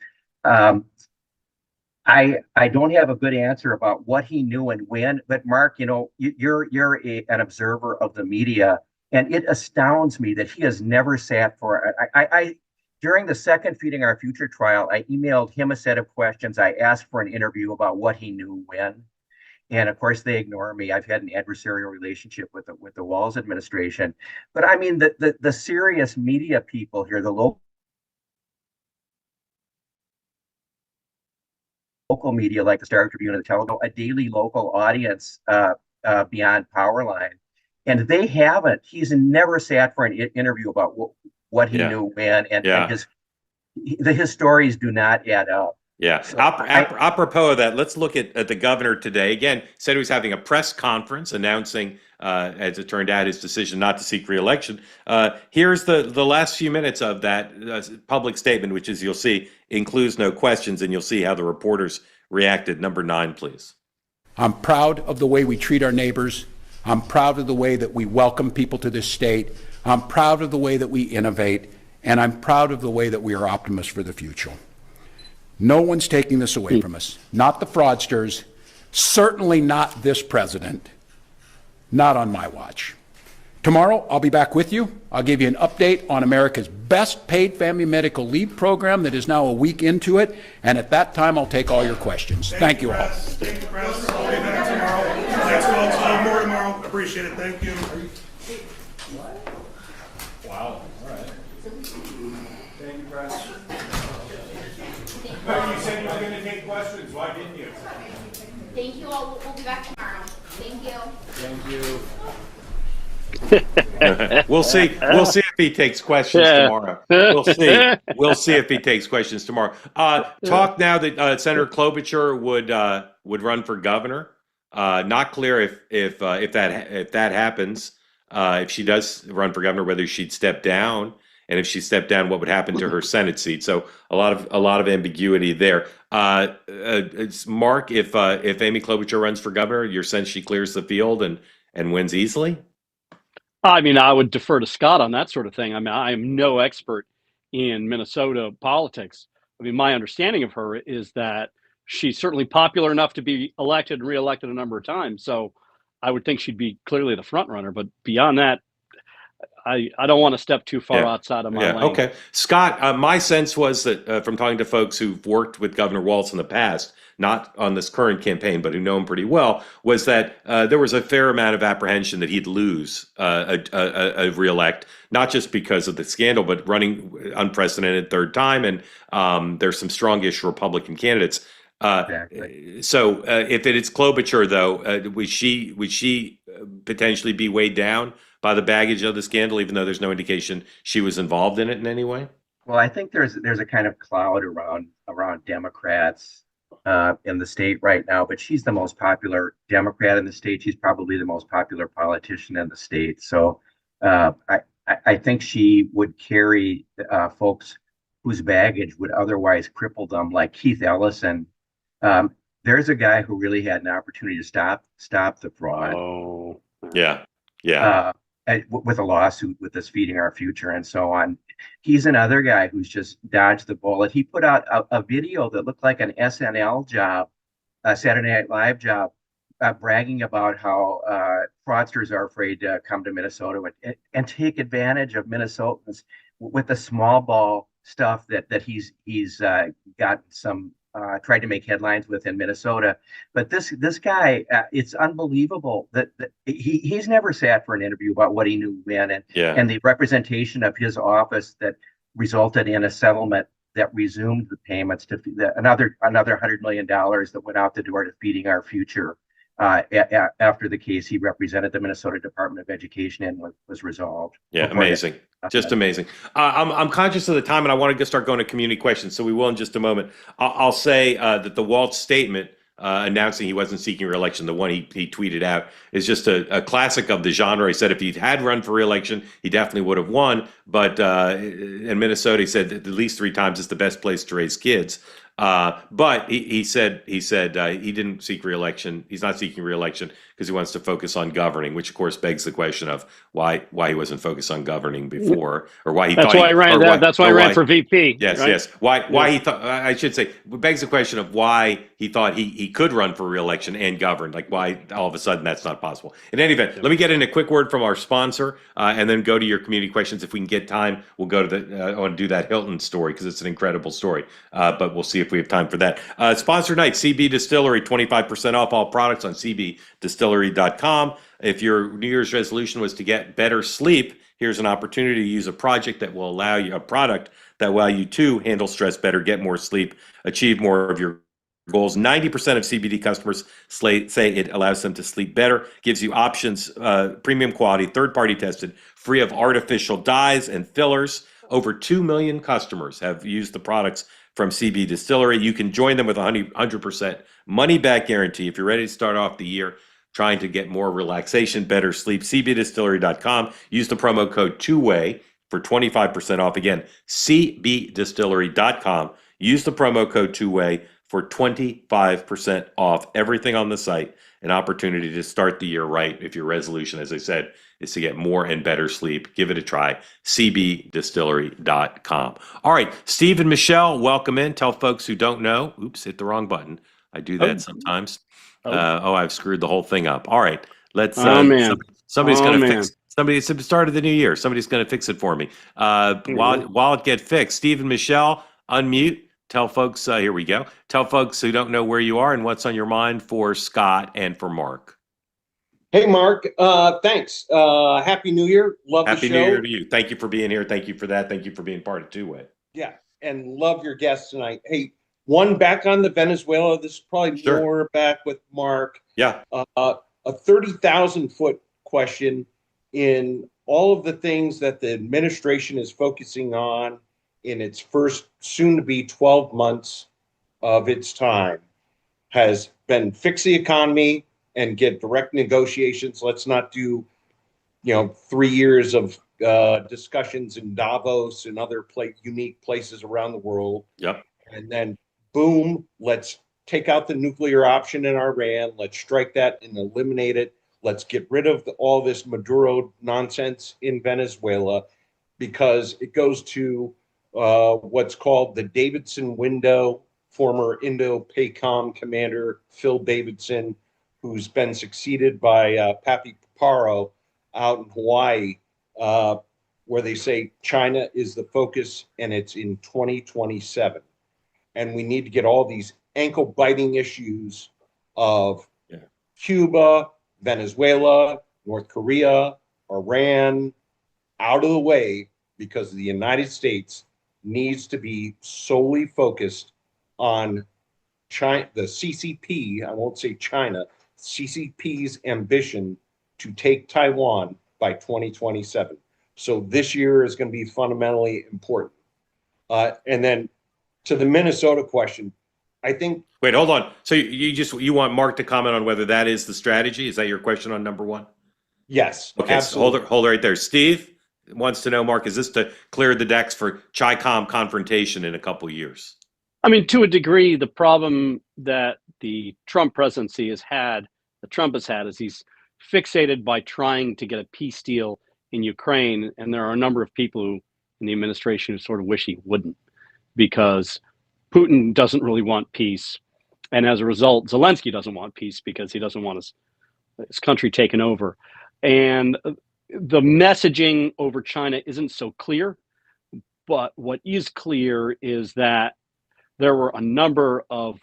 [SPEAKER 6] I don't have a good answer about what he knew and when, but Mark, you're an observer of the media, and it astounds me that he has never sat for. I during the second Feeding Our Future trial, I emailed him a set of questions. I asked for an interview about what he knew when, and of course they ignore me. I've had an adversarial relationship with the Walz administration, but I mean the serious media people here, the local media like the Star Tribune and the Telegraph, a daily local audience beyond Powerline, and they haven't. He's never sat for an interview about what he knew when, and his stories do not add up.
[SPEAKER 1] Yeah. So apropos of that, let's look at the governor today. Again, said he was having a press conference announcing, as it turned out, his decision not to seek re-election. Here's the last few minutes of that public statement, which, as you'll see, includes no questions, and you'll see how the reporters reacted. Number 9, please.
[SPEAKER 7] I'm proud of the way we treat our neighbors. I'm proud of the way that we welcome people to this state. I'm proud of the way that we innovate. and I'm proud of the way that we are optimists for the future. No one's taking this away from us. Not the fraudsters, certainly not this president, not on my watch. Tomorrow, I'll be back with you. I'll give you an update on America's best paid family medical leave program that is now a week into it, and at that time, I'll take all your questions. Thank you all.
[SPEAKER 8] Thank you, Press. I'll be back tomorrow. Thanks, Walz. I'll have more tomorrow. Appreciate it. Thank you.
[SPEAKER 9] Wow. All right. Thank you, Press. But you said you were going to take questions. Why didn't you?
[SPEAKER 10] Thank you all. We'll be back tomorrow. Thank you.
[SPEAKER 9] Thank you.
[SPEAKER 1] We'll see. We'll see if he takes questions tomorrow. We'll see. We'll see if he takes questions tomorrow. Talk now that Senator Klobuchar would run for governor. Not clear if that happens. If she does run for governor, whether she'd step down, and if she stepped down, what would happen to her Senate seat? So a lot of ambiguity there. It's Mark, if Amy Klobuchar runs for governor, your sense she clears the field and wins easily?
[SPEAKER 3] I mean, I would defer to Scott on that sort of thing. I mean, I am no expert in Minnesota politics. I mean, my understanding of her is that she's certainly popular enough to be elected and reelected a number of times. So I would think she'd be clearly the front runner. But beyond that, I don't want to step too far outside of my lane.
[SPEAKER 1] Okay. Scott, my sense was that from talking to folks who've worked with Governor Walz in the past, not on this current campaign, but who know him pretty well, was that there was a fair amount of apprehension that he'd lose a reelect, not just because of the scandal, but running unprecedented third time. And there's some strongish Republican candidates.
[SPEAKER 6] Exactly.
[SPEAKER 1] So if it is Klobuchar, though, would she potentially be weighed down by the baggage of the scandal, even though there's no indication she was involved in it in any way?
[SPEAKER 6] Well, I think there's a kind of cloud around Democrats in the state right now, but she's the most popular Democrat in the state. She's probably the most popular politician in the state. So I think she would carry folks whose baggage would otherwise cripple them, like Keith Ellison. There's a guy who really had an opportunity to stop the fraud.
[SPEAKER 3] Oh,
[SPEAKER 1] yeah.
[SPEAKER 6] With a lawsuit with this Feeding Our Future and so on. He's another guy who's just dodged the bullet. He put out a video that looked like an SNL job, a Saturday Night Live job, bragging about how fraudsters are afraid to come to Minnesota and take advantage of Minnesotans with the small ball stuff that he's got some tried to make headlines with in Minnesota. But this guy, it's unbelievable that he's never sat for an interview about what he knew when, and the representation of his office that resulted in a settlement that resumed the payments to another $100 million that went out the door to Feeding Our Future after the case he represented the Minnesota Department of Education and was resolved.
[SPEAKER 1] Yeah, amazing. Just amazing. I'm conscious of the time, and I want to start going to community questions, so we will in just a moment. I'll say that the Walz statement announcing he wasn't seeking re-election, the one he tweeted out, is just a classic of the genre. He said if he had run for re-election, he definitely would have won. But in Minnesota, he said at least 3 times it's the best place to raise kids. But he said he didn't seek re-election. He's not seeking re-election because he wants to focus on governing, which of course begs the question of why he wasn't focused on governing before, or why he
[SPEAKER 3] that's
[SPEAKER 1] thought
[SPEAKER 3] why he ran. That's why he ran for VP.
[SPEAKER 1] Yes,
[SPEAKER 3] right?
[SPEAKER 1] yes. Why he thought, I should say, it begs the question of why he thought he could run for re-election and govern. Like why all of a sudden that's not possible. In any event, let me get in a quick word from our sponsor, and then go to your community questions. If we can get time, we'll go to I want to do that Hilton story because it's an incredible story. But we'll see if we have time for that. Sponsor night, CB Distillery, 25% off all products on cbdistillery.com. If your New Year's resolution was to get better sleep, here's an opportunity to use a product that will allow you to handle stress better, get more sleep, achieve more of your goals. 90% of CBD customers say it allows them to sleep better, gives you options, premium quality, third-party tested, free of artificial dyes and fillers. Over 2 million customers have used the products from CB Distillery. You can join them with a 100% money-back guarantee if you're ready to start off the year trying to get more relaxation, better sleep. cbdistillery.com. Use the promo code 2WAY for 25% off. Again, cbdistillery.com. Use the promo code 2WAY for 25% off everything on the site. An opportunity to start the year right if your resolution, as I said, is to get more and better sleep. Give it a try. cbdistillery.com. All right, Steve and Michelle, welcome in. Tell folks who don't know. Oops, hit the wrong button. I do that sometimes. I've screwed the whole thing up. All right, let's.
[SPEAKER 3] Man.
[SPEAKER 1] Somebody's going to
[SPEAKER 3] Man.
[SPEAKER 1] fix. It's the start of the new year. Somebody's going to fix it for me. While it gets fixed, Steve and Michelle, unmute. Tell folks, here we go. Tell folks who don't know where you are and what's on your mind for Scott and for Mark.
[SPEAKER 11] Hey, Mark. Thanks. Happy New Year. Love the show.
[SPEAKER 1] Happy New Year to you. Thank you for being here. Thank you for that. Thank you for being part of Two Way.
[SPEAKER 11] Yeah, and love your guests tonight. Hey, one back on the Venezuela. This is probably more back with Mark.
[SPEAKER 1] Yeah.
[SPEAKER 11] A 30,000-foot question in all of the things that the administration is focusing on in its first soon-to-be 12 months of its time has been fix the economy and get direct negotiations. Let's not do, 3 years of discussions in Davos and other unique places around the world.
[SPEAKER 1] Yep.
[SPEAKER 11] And then, boom, let's take out the nuclear option in Iran. Let's strike that and eliminate it. Let's get rid of all this Maduro nonsense in Venezuela, because it goes to what's called the Davidson window. Former Indo-PACOM commander Phil Davidson, who's been succeeded by Papi Paro out in Hawaii, where they say China is the focus and it's in 2027. And we need to get all these ankle-biting issues of Cuba, Venezuela, North Korea, Iran out of the way, because the United States needs to be solely focused on China, the CCP, I won't say China, CCP's ambition to take Taiwan by 2027. So this year is going to be fundamentally important. And then to the Minnesota question, I think.
[SPEAKER 1] Wait, hold on. So you want Mark to comment on whether that is the strategy? Is that your question on number one?
[SPEAKER 11] Yes.
[SPEAKER 1] Okay,
[SPEAKER 11] absolutely.
[SPEAKER 1] So hold it right there. Steve wants to know, Mark, is this to clear the decks for Chi-Com confrontation in a couple of years?
[SPEAKER 3] I mean, to a degree, the problem that the Trump presidency has had, is he's fixated by trying to get a peace deal in Ukraine. And there are a number of people who in the administration who sort of wish he wouldn't, because Putin doesn't really want peace. And as a result, Zelensky doesn't want peace because he doesn't want his country taken over. And the messaging over China isn't so clear. But what is clear is that there were a number of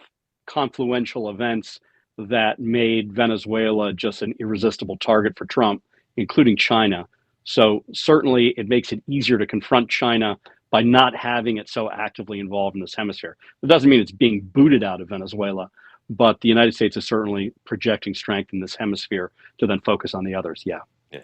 [SPEAKER 3] confluential events that made Venezuela just an irresistible target for Trump, including China. So certainly it makes it easier to confront China by not having it so actively involved in this hemisphere. It doesn't mean it's being booted out of Venezuela, but the United States is certainly projecting strength in this hemisphere to then focus on the others. Yeah.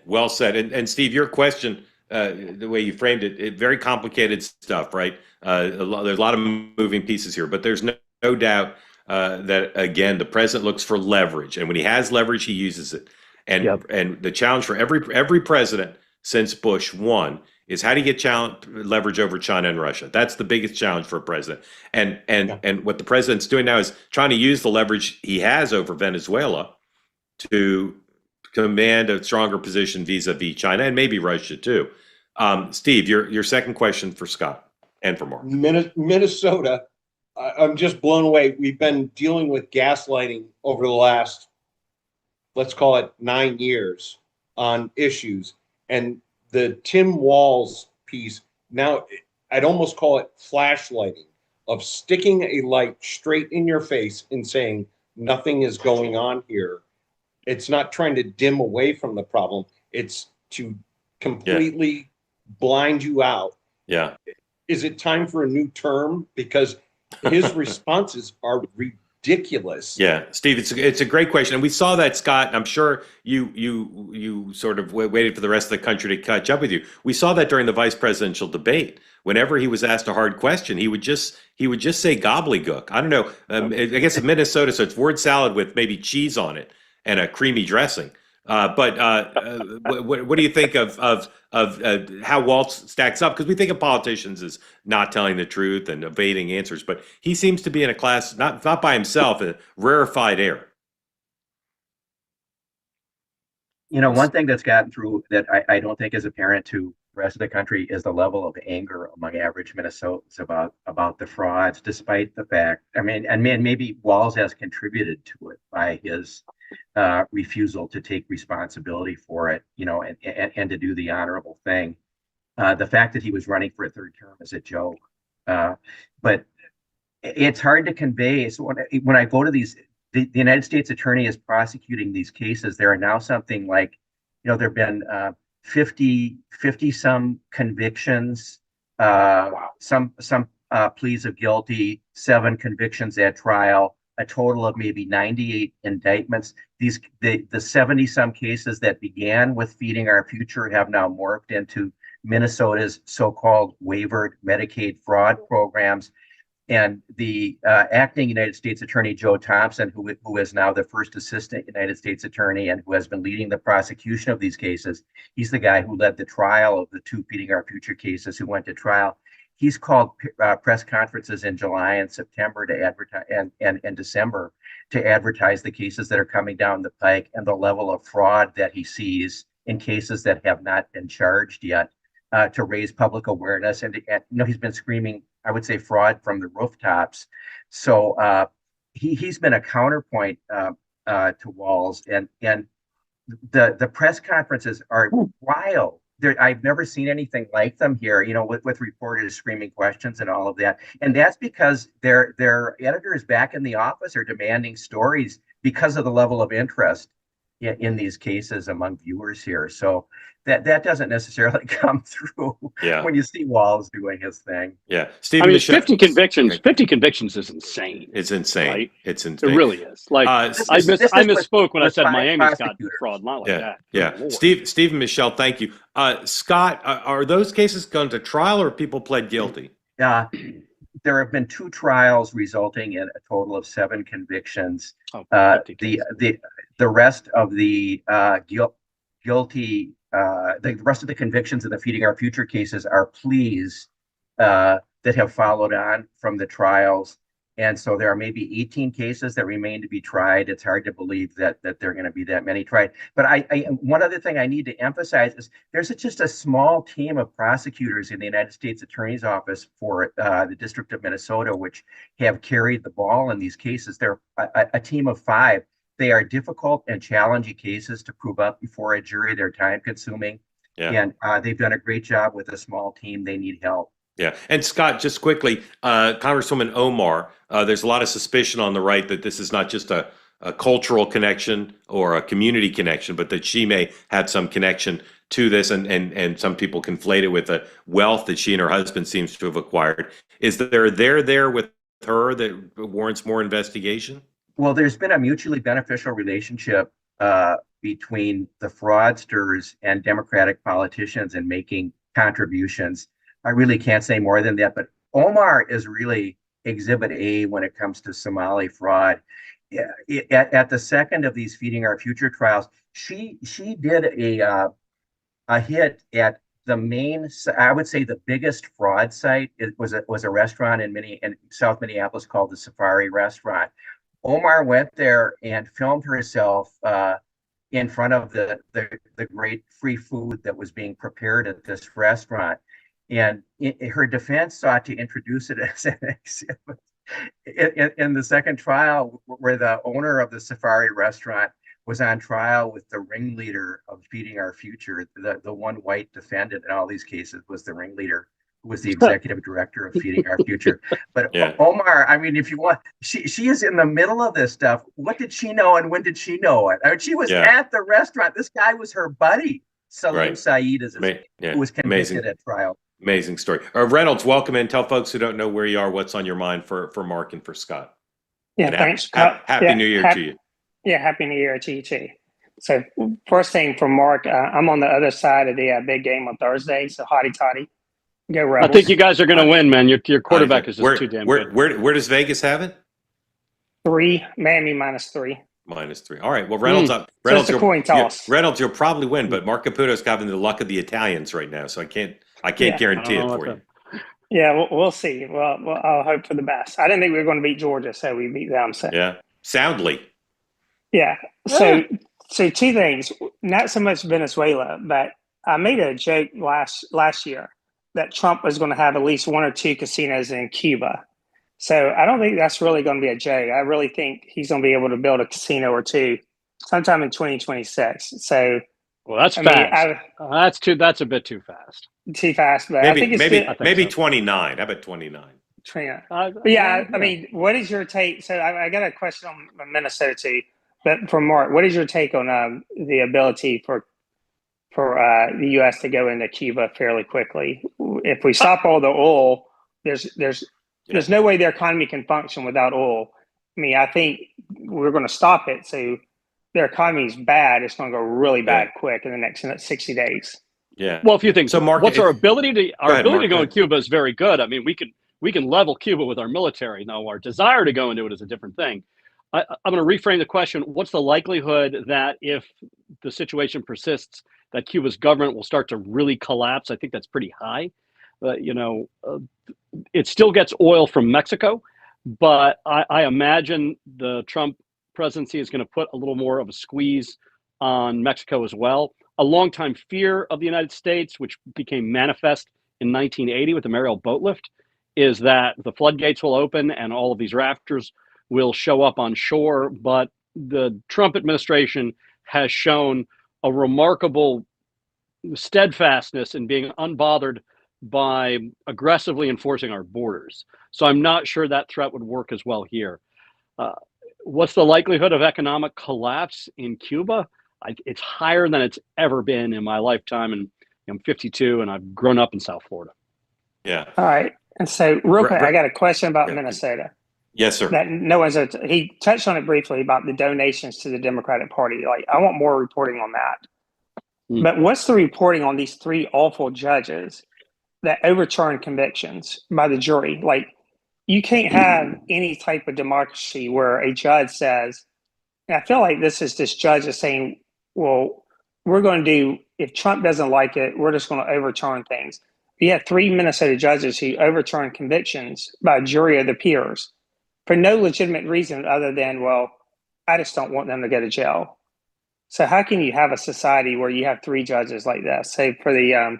[SPEAKER 1] Well said. And Steve, your question, the way you framed it, very complicated stuff, right? There's a lot of moving pieces here, but there's no doubt that, again, the president looks for leverage, and when he has leverage, he uses it. And the challenge for every president since Bush 1 is how do you get leverage over China and Russia? That's the biggest challenge for a president. And what the president's doing now is trying to use the leverage he has over Venezuela to command a stronger position vis-a-vis China and maybe Russia too. Steve, your second question for Scott and for Mark.
[SPEAKER 11] Minnesota, I'm just blown away. We've been dealing with gaslighting over the last, let's call it 9 years on issues. And the Tim Walz piece, now I'd almost call it flashlighting, of sticking a light straight in your face and saying nothing is going on here. It's not trying to dim away from the problem. It's to completely blind you out.
[SPEAKER 1] Yeah.
[SPEAKER 11] Is it time for a new term? Because his responses are ridiculous.
[SPEAKER 1] Yeah, Steve, it's a great question, and we saw that, Scott. I'm sure you sort of waited for the rest of the country to catch up with you. We saw that during the vice presidential debate. Whenever he was asked a hard question, he would just say gobbledygook. I don't know. I guess in Minnesota, so it's word salad with maybe cheese on it and a creamy dressing. What do you think of how Walz stacks up? Because we think of politicians as not telling the truth and evading answers, but he seems to be in a class not by himself, a rarefied air.
[SPEAKER 6] You know, one thing that's gotten through that I don't think is apparent to the rest of the country is the level of anger among average Minnesotans about the frauds, despite the fact, I mean, and maybe Walz has contributed to it by his refusal to take responsibility for it, you know, and to do the honorable thing. The fact that he was running for a third term is a joke, but it's hard to convey. So when I go to these, the United States Attorney is prosecuting these cases. There are now something like, you know, there have been 50 some convictions, some pleas of guilty, 7 convictions at trial, a total of maybe 98 indictments. The 70 some cases that began with Feeding Our Future have now morphed into Minnesota's so-called waivered Medicaid fraud programs. And the acting United States Attorney Joe Thompson, who is now the first assistant United States Attorney and who has been leading the prosecution of these cases, he's the guy who led the trial of the 2 Feeding Our Future cases who went to trial. He's called press conferences in July and September to advertise and December to advertise the cases that are coming down the pike and the level of fraud that he sees in cases that have not been charged yet, to raise public awareness. And you know, he's been screaming, I would say, fraud from the rooftops. So he's been a counterpoint to Walz, and the press conferences are wild. I've never seen anything like them here, you know, with reporters screaming questions and all of that. And that's because their editors back in the office are demanding stories because of the level of interest in these cases among viewers here. So that doesn't necessarily come through when you see Walz doing his thing.
[SPEAKER 1] Yeah,
[SPEAKER 3] I mean, 50 convictions. 50 convictions is insane.
[SPEAKER 1] It's insane. Right? It's insane.
[SPEAKER 3] It really is. Like I misspoke when I said Miami's got fraud, not like that.
[SPEAKER 1] Yeah. Steve and Michelle, thank you. Scott, are those cases gone to trial or people pled guilty?
[SPEAKER 6] There have been 2 trials resulting in a total of 7 convictions. The rest of the guilty, the rest of the convictions in the Feeding Our Future cases are pleas that have followed on from the trials. And so there are maybe 18 cases that remain to be tried. It's hard to believe that there are going to be that many tried. But one other thing I need to emphasize is there's just a small team of prosecutors in the United States Attorney's Office for the District of Minnesota, which have carried the ball in these cases. They're a team of 5. They are difficult and challenging cases to prove up before a jury. They're time consuming. And they've done a great job with a small team. They need help.
[SPEAKER 1] Yeah. And Scott, just quickly, Congresswoman Omar, there's a lot of suspicion on the right that this is not just a cultural connection or a community connection, but that she may have some connection to this, and some people conflate it with a wealth that she and her husband seems to have acquired. Is there there with her that warrants more investigation?
[SPEAKER 6] Well, there's been a mutually beneficial relationship between the fraudsters and Democratic politicians in making contributions. I really can't say more than that, but Omar is really exhibit A when it comes to Somali fraud. At the second of these Feeding Our Future trials, she did a hit at the main, I would say the biggest fraud site. It was a restaurant in South Minneapolis called the Safari Restaurant. Omar went there and filmed herself in front of the great free food that was being prepared at this restaurant. And her defense sought to introduce it as an exhibit in the second trial, where the owner of the Safari Restaurant was on trial with the ringleader of Feeding Our Future. The one white defendant in all these cases was the ringleader, who was the executive director of Feeding Our Future. But Omar, I mean, if you want, she is in the middle of this stuff. What did she know and when did she know it? I mean, she was at the restaurant. This guy was her buddy. Salim Saeed is who was convicted at trial.
[SPEAKER 1] Amazing story. Reynolds, welcome in. Tell folks who don't know where you are what's on your mind for Mark and for Scott.
[SPEAKER 12] Yeah,
[SPEAKER 1] and
[SPEAKER 12] thanks.
[SPEAKER 1] Happy New Year to you.
[SPEAKER 12] Yeah, Happy New Year to you too. So first thing for Mark, I'm on the other side of the big game on Thursday, so hotty toddy. Go Rebels.
[SPEAKER 3] I think you guys are going to win, man. Your quarterback is just too damn good.
[SPEAKER 1] Where does Vegas have it?
[SPEAKER 12] 3, Miami -3.
[SPEAKER 1] -3. All right. Well, Reynolds up.
[SPEAKER 12] So
[SPEAKER 1] Reynolds,
[SPEAKER 12] it's a coin toss.
[SPEAKER 1] Reynolds, you'll probably win, but Mark Caputo's having the luck of the Italians right now, so I can't
[SPEAKER 12] Yeah.
[SPEAKER 1] guarantee it for you.
[SPEAKER 12] Yeah, we'll see. Well, I'll hope for the best. I didn't think we were going to beat Georgia, so we beat them. So
[SPEAKER 1] Yeah, soundly.
[SPEAKER 12] yeah. So two things. Not so much Venezuela, but I made a joke last year that Trump was going to have at least 1 or 2 casinos in Cuba. So I don't think that's really going to be a joke. I really think he's going to be able to build a casino or 2 sometime in 2026. So
[SPEAKER 3] well, that's fast. That's a bit too fast.
[SPEAKER 12] Too fast, but
[SPEAKER 1] Maybe
[SPEAKER 12] I think it's
[SPEAKER 1] maybe 29. How about 29?
[SPEAKER 12] But yeah, I mean, what is your take? So I got a question on Minnesota too, but for Mark, what is your take on the ability for the U.S. to go into Cuba fairly quickly? If we stop all the oil, there's no way their economy can function without oil. I mean, I think we're going to stop it. So their economy is bad. It's going to go really bad quick in the next 60 days.
[SPEAKER 1] Yeah.
[SPEAKER 3] Well, a few things.
[SPEAKER 1] So, Mark,
[SPEAKER 3] our ability to go in
[SPEAKER 1] ahead.
[SPEAKER 3] Cuba is very good. I mean, we can level Cuba with our military. Now, our desire to go into it is a different thing. I'm going to reframe the question. What's the likelihood that if the situation persists, that Cuba's government will start to really collapse? I think that's pretty high. It still gets oil from Mexico, but I imagine the Trump presidency is going to put a little more of a squeeze on Mexico as well. A longtime fear of the United States, which became manifest in 1980 with the Mariel boat lift, is that the floodgates will open and all of these rafters will show up on shore. But the Trump administration has shown a remarkable steadfastness in being unbothered by aggressively enforcing our borders. So I'm not sure that threat would work as well here. What's the likelihood of economic collapse in Cuba? It's higher than it's ever been in my lifetime, and I'm 52 and I've grown up in South Florida.
[SPEAKER 1] Yeah.
[SPEAKER 12] All right. And so real quick, I got a question about Minnesota.
[SPEAKER 1] Yes, sir.
[SPEAKER 12] That no one's he touched on it briefly about the donations to the Democratic Party. Like, I want more reporting on that. But what's the reporting on these 3 awful judges that overturned convictions by the jury? Like, you can't have any type of democracy where a judge says, and I feel like this judge is saying, well, we're going to do, if Trump doesn't like it, we're just going to overturn things. You have 3 Minnesota judges who overturned convictions by a jury of their peers for no legitimate reason other than, well, I just don't want them to go to jail. So how can you have a society where you have 3 judges like that? Say for the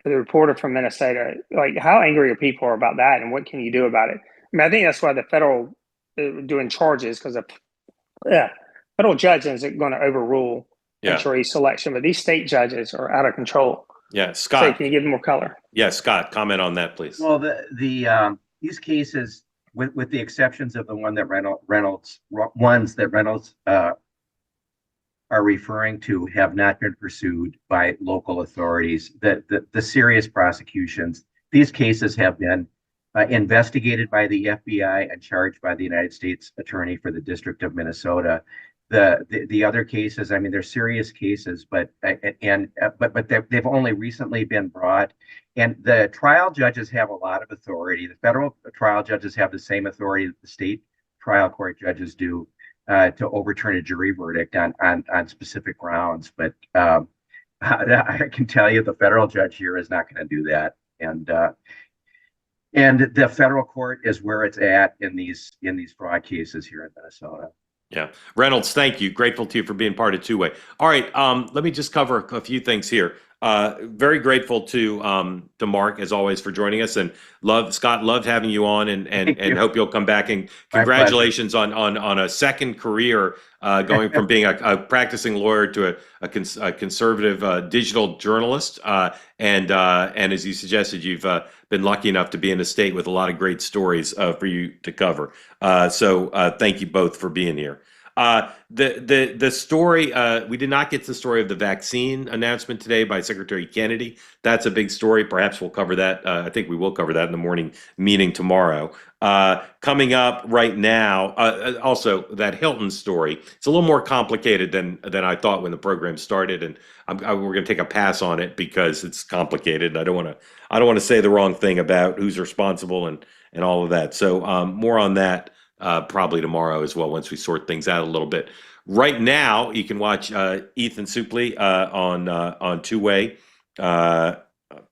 [SPEAKER 12] reporter from Minnesota, like, how angry are people about that, and what can you do about it? I mean, I think that's why the federal doing charges, because federal judges are going to overrule jury selection, but these state judges are out of control.
[SPEAKER 1] Yeah, Scott.
[SPEAKER 12] So can you give more color?
[SPEAKER 1] Yeah, Scott, comment on that, please.
[SPEAKER 6] Well, these cases, with the exceptions of the one that Reynolds are referring to, have not been pursued by local authorities. The serious prosecutions, these cases have been investigated by the FBI and charged by the United States Attorney for the District of Minnesota. The other cases, I mean, they're serious cases, but they've only recently been brought. And the trial judges have a lot of authority. The federal trial judges have the same authority that the state trial court judges do to overturn a jury verdict on specific grounds. But I can tell you the federal judge here is not going to do that. And the federal court is where it's at in these fraud cases here in Minnesota.
[SPEAKER 1] Yeah. Reynolds, thank you. Grateful to you for being part of Two Way. All right. Let me just cover a few things here. Very grateful to Mark, as always, for joining us, and Scott, loved having you on, and hope you'll come back, and congratulations on a second career, going from being a practicing lawyer to a conservative digital journalist, and as you suggested, you've been lucky enough to be in a state with a lot of great stories for you to cover. So thank you both for being here. The story, we did not get to the story of the vaccine announcement today by Secretary Kennedy. That's a big story. Perhaps we'll cover that. I think we will cover that in the morning meeting tomorrow. Coming up right now, also that Hilton story. It's a little more complicated than I thought when the program started, and we're going to take a pass on it because it's complicated. I don't want to say the wrong thing about who's responsible and all of that. So more on that probably tomorrow as well once we sort things out a little bit. Right now, you can watch Ethan Suplee on two-way. I'm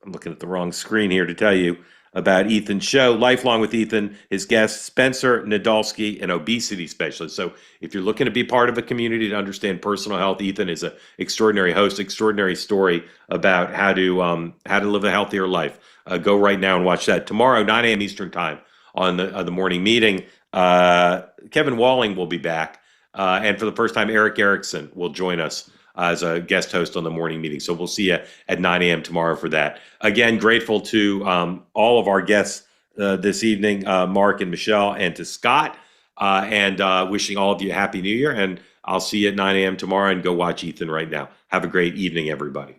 [SPEAKER 1] looking at the wrong screen here to tell you about Ethan's show, Lifelong with Ethan. His guest, Spencer Nadolski, an obesity specialist. So if you're looking to be part of a community to understand personal health, Ethan is an extraordinary host, extraordinary story about how to live a healthier life. Go right now and watch that. Tomorrow, 9 a.m. Eastern time on the morning meeting. Kevin Walling will be back. And for the first time, Eric Erickson will join us as a guest host on the morning meeting. So we'll see you at 9 a.m. tomorrow for that. Again, grateful to all of our guests this evening, Mark and Michelle, and to Scott, and wishing all of you a Happy New Year. And I'll see you at 9 a.m. tomorrow, and go watch Ethan right now. Have a great evening, everybody.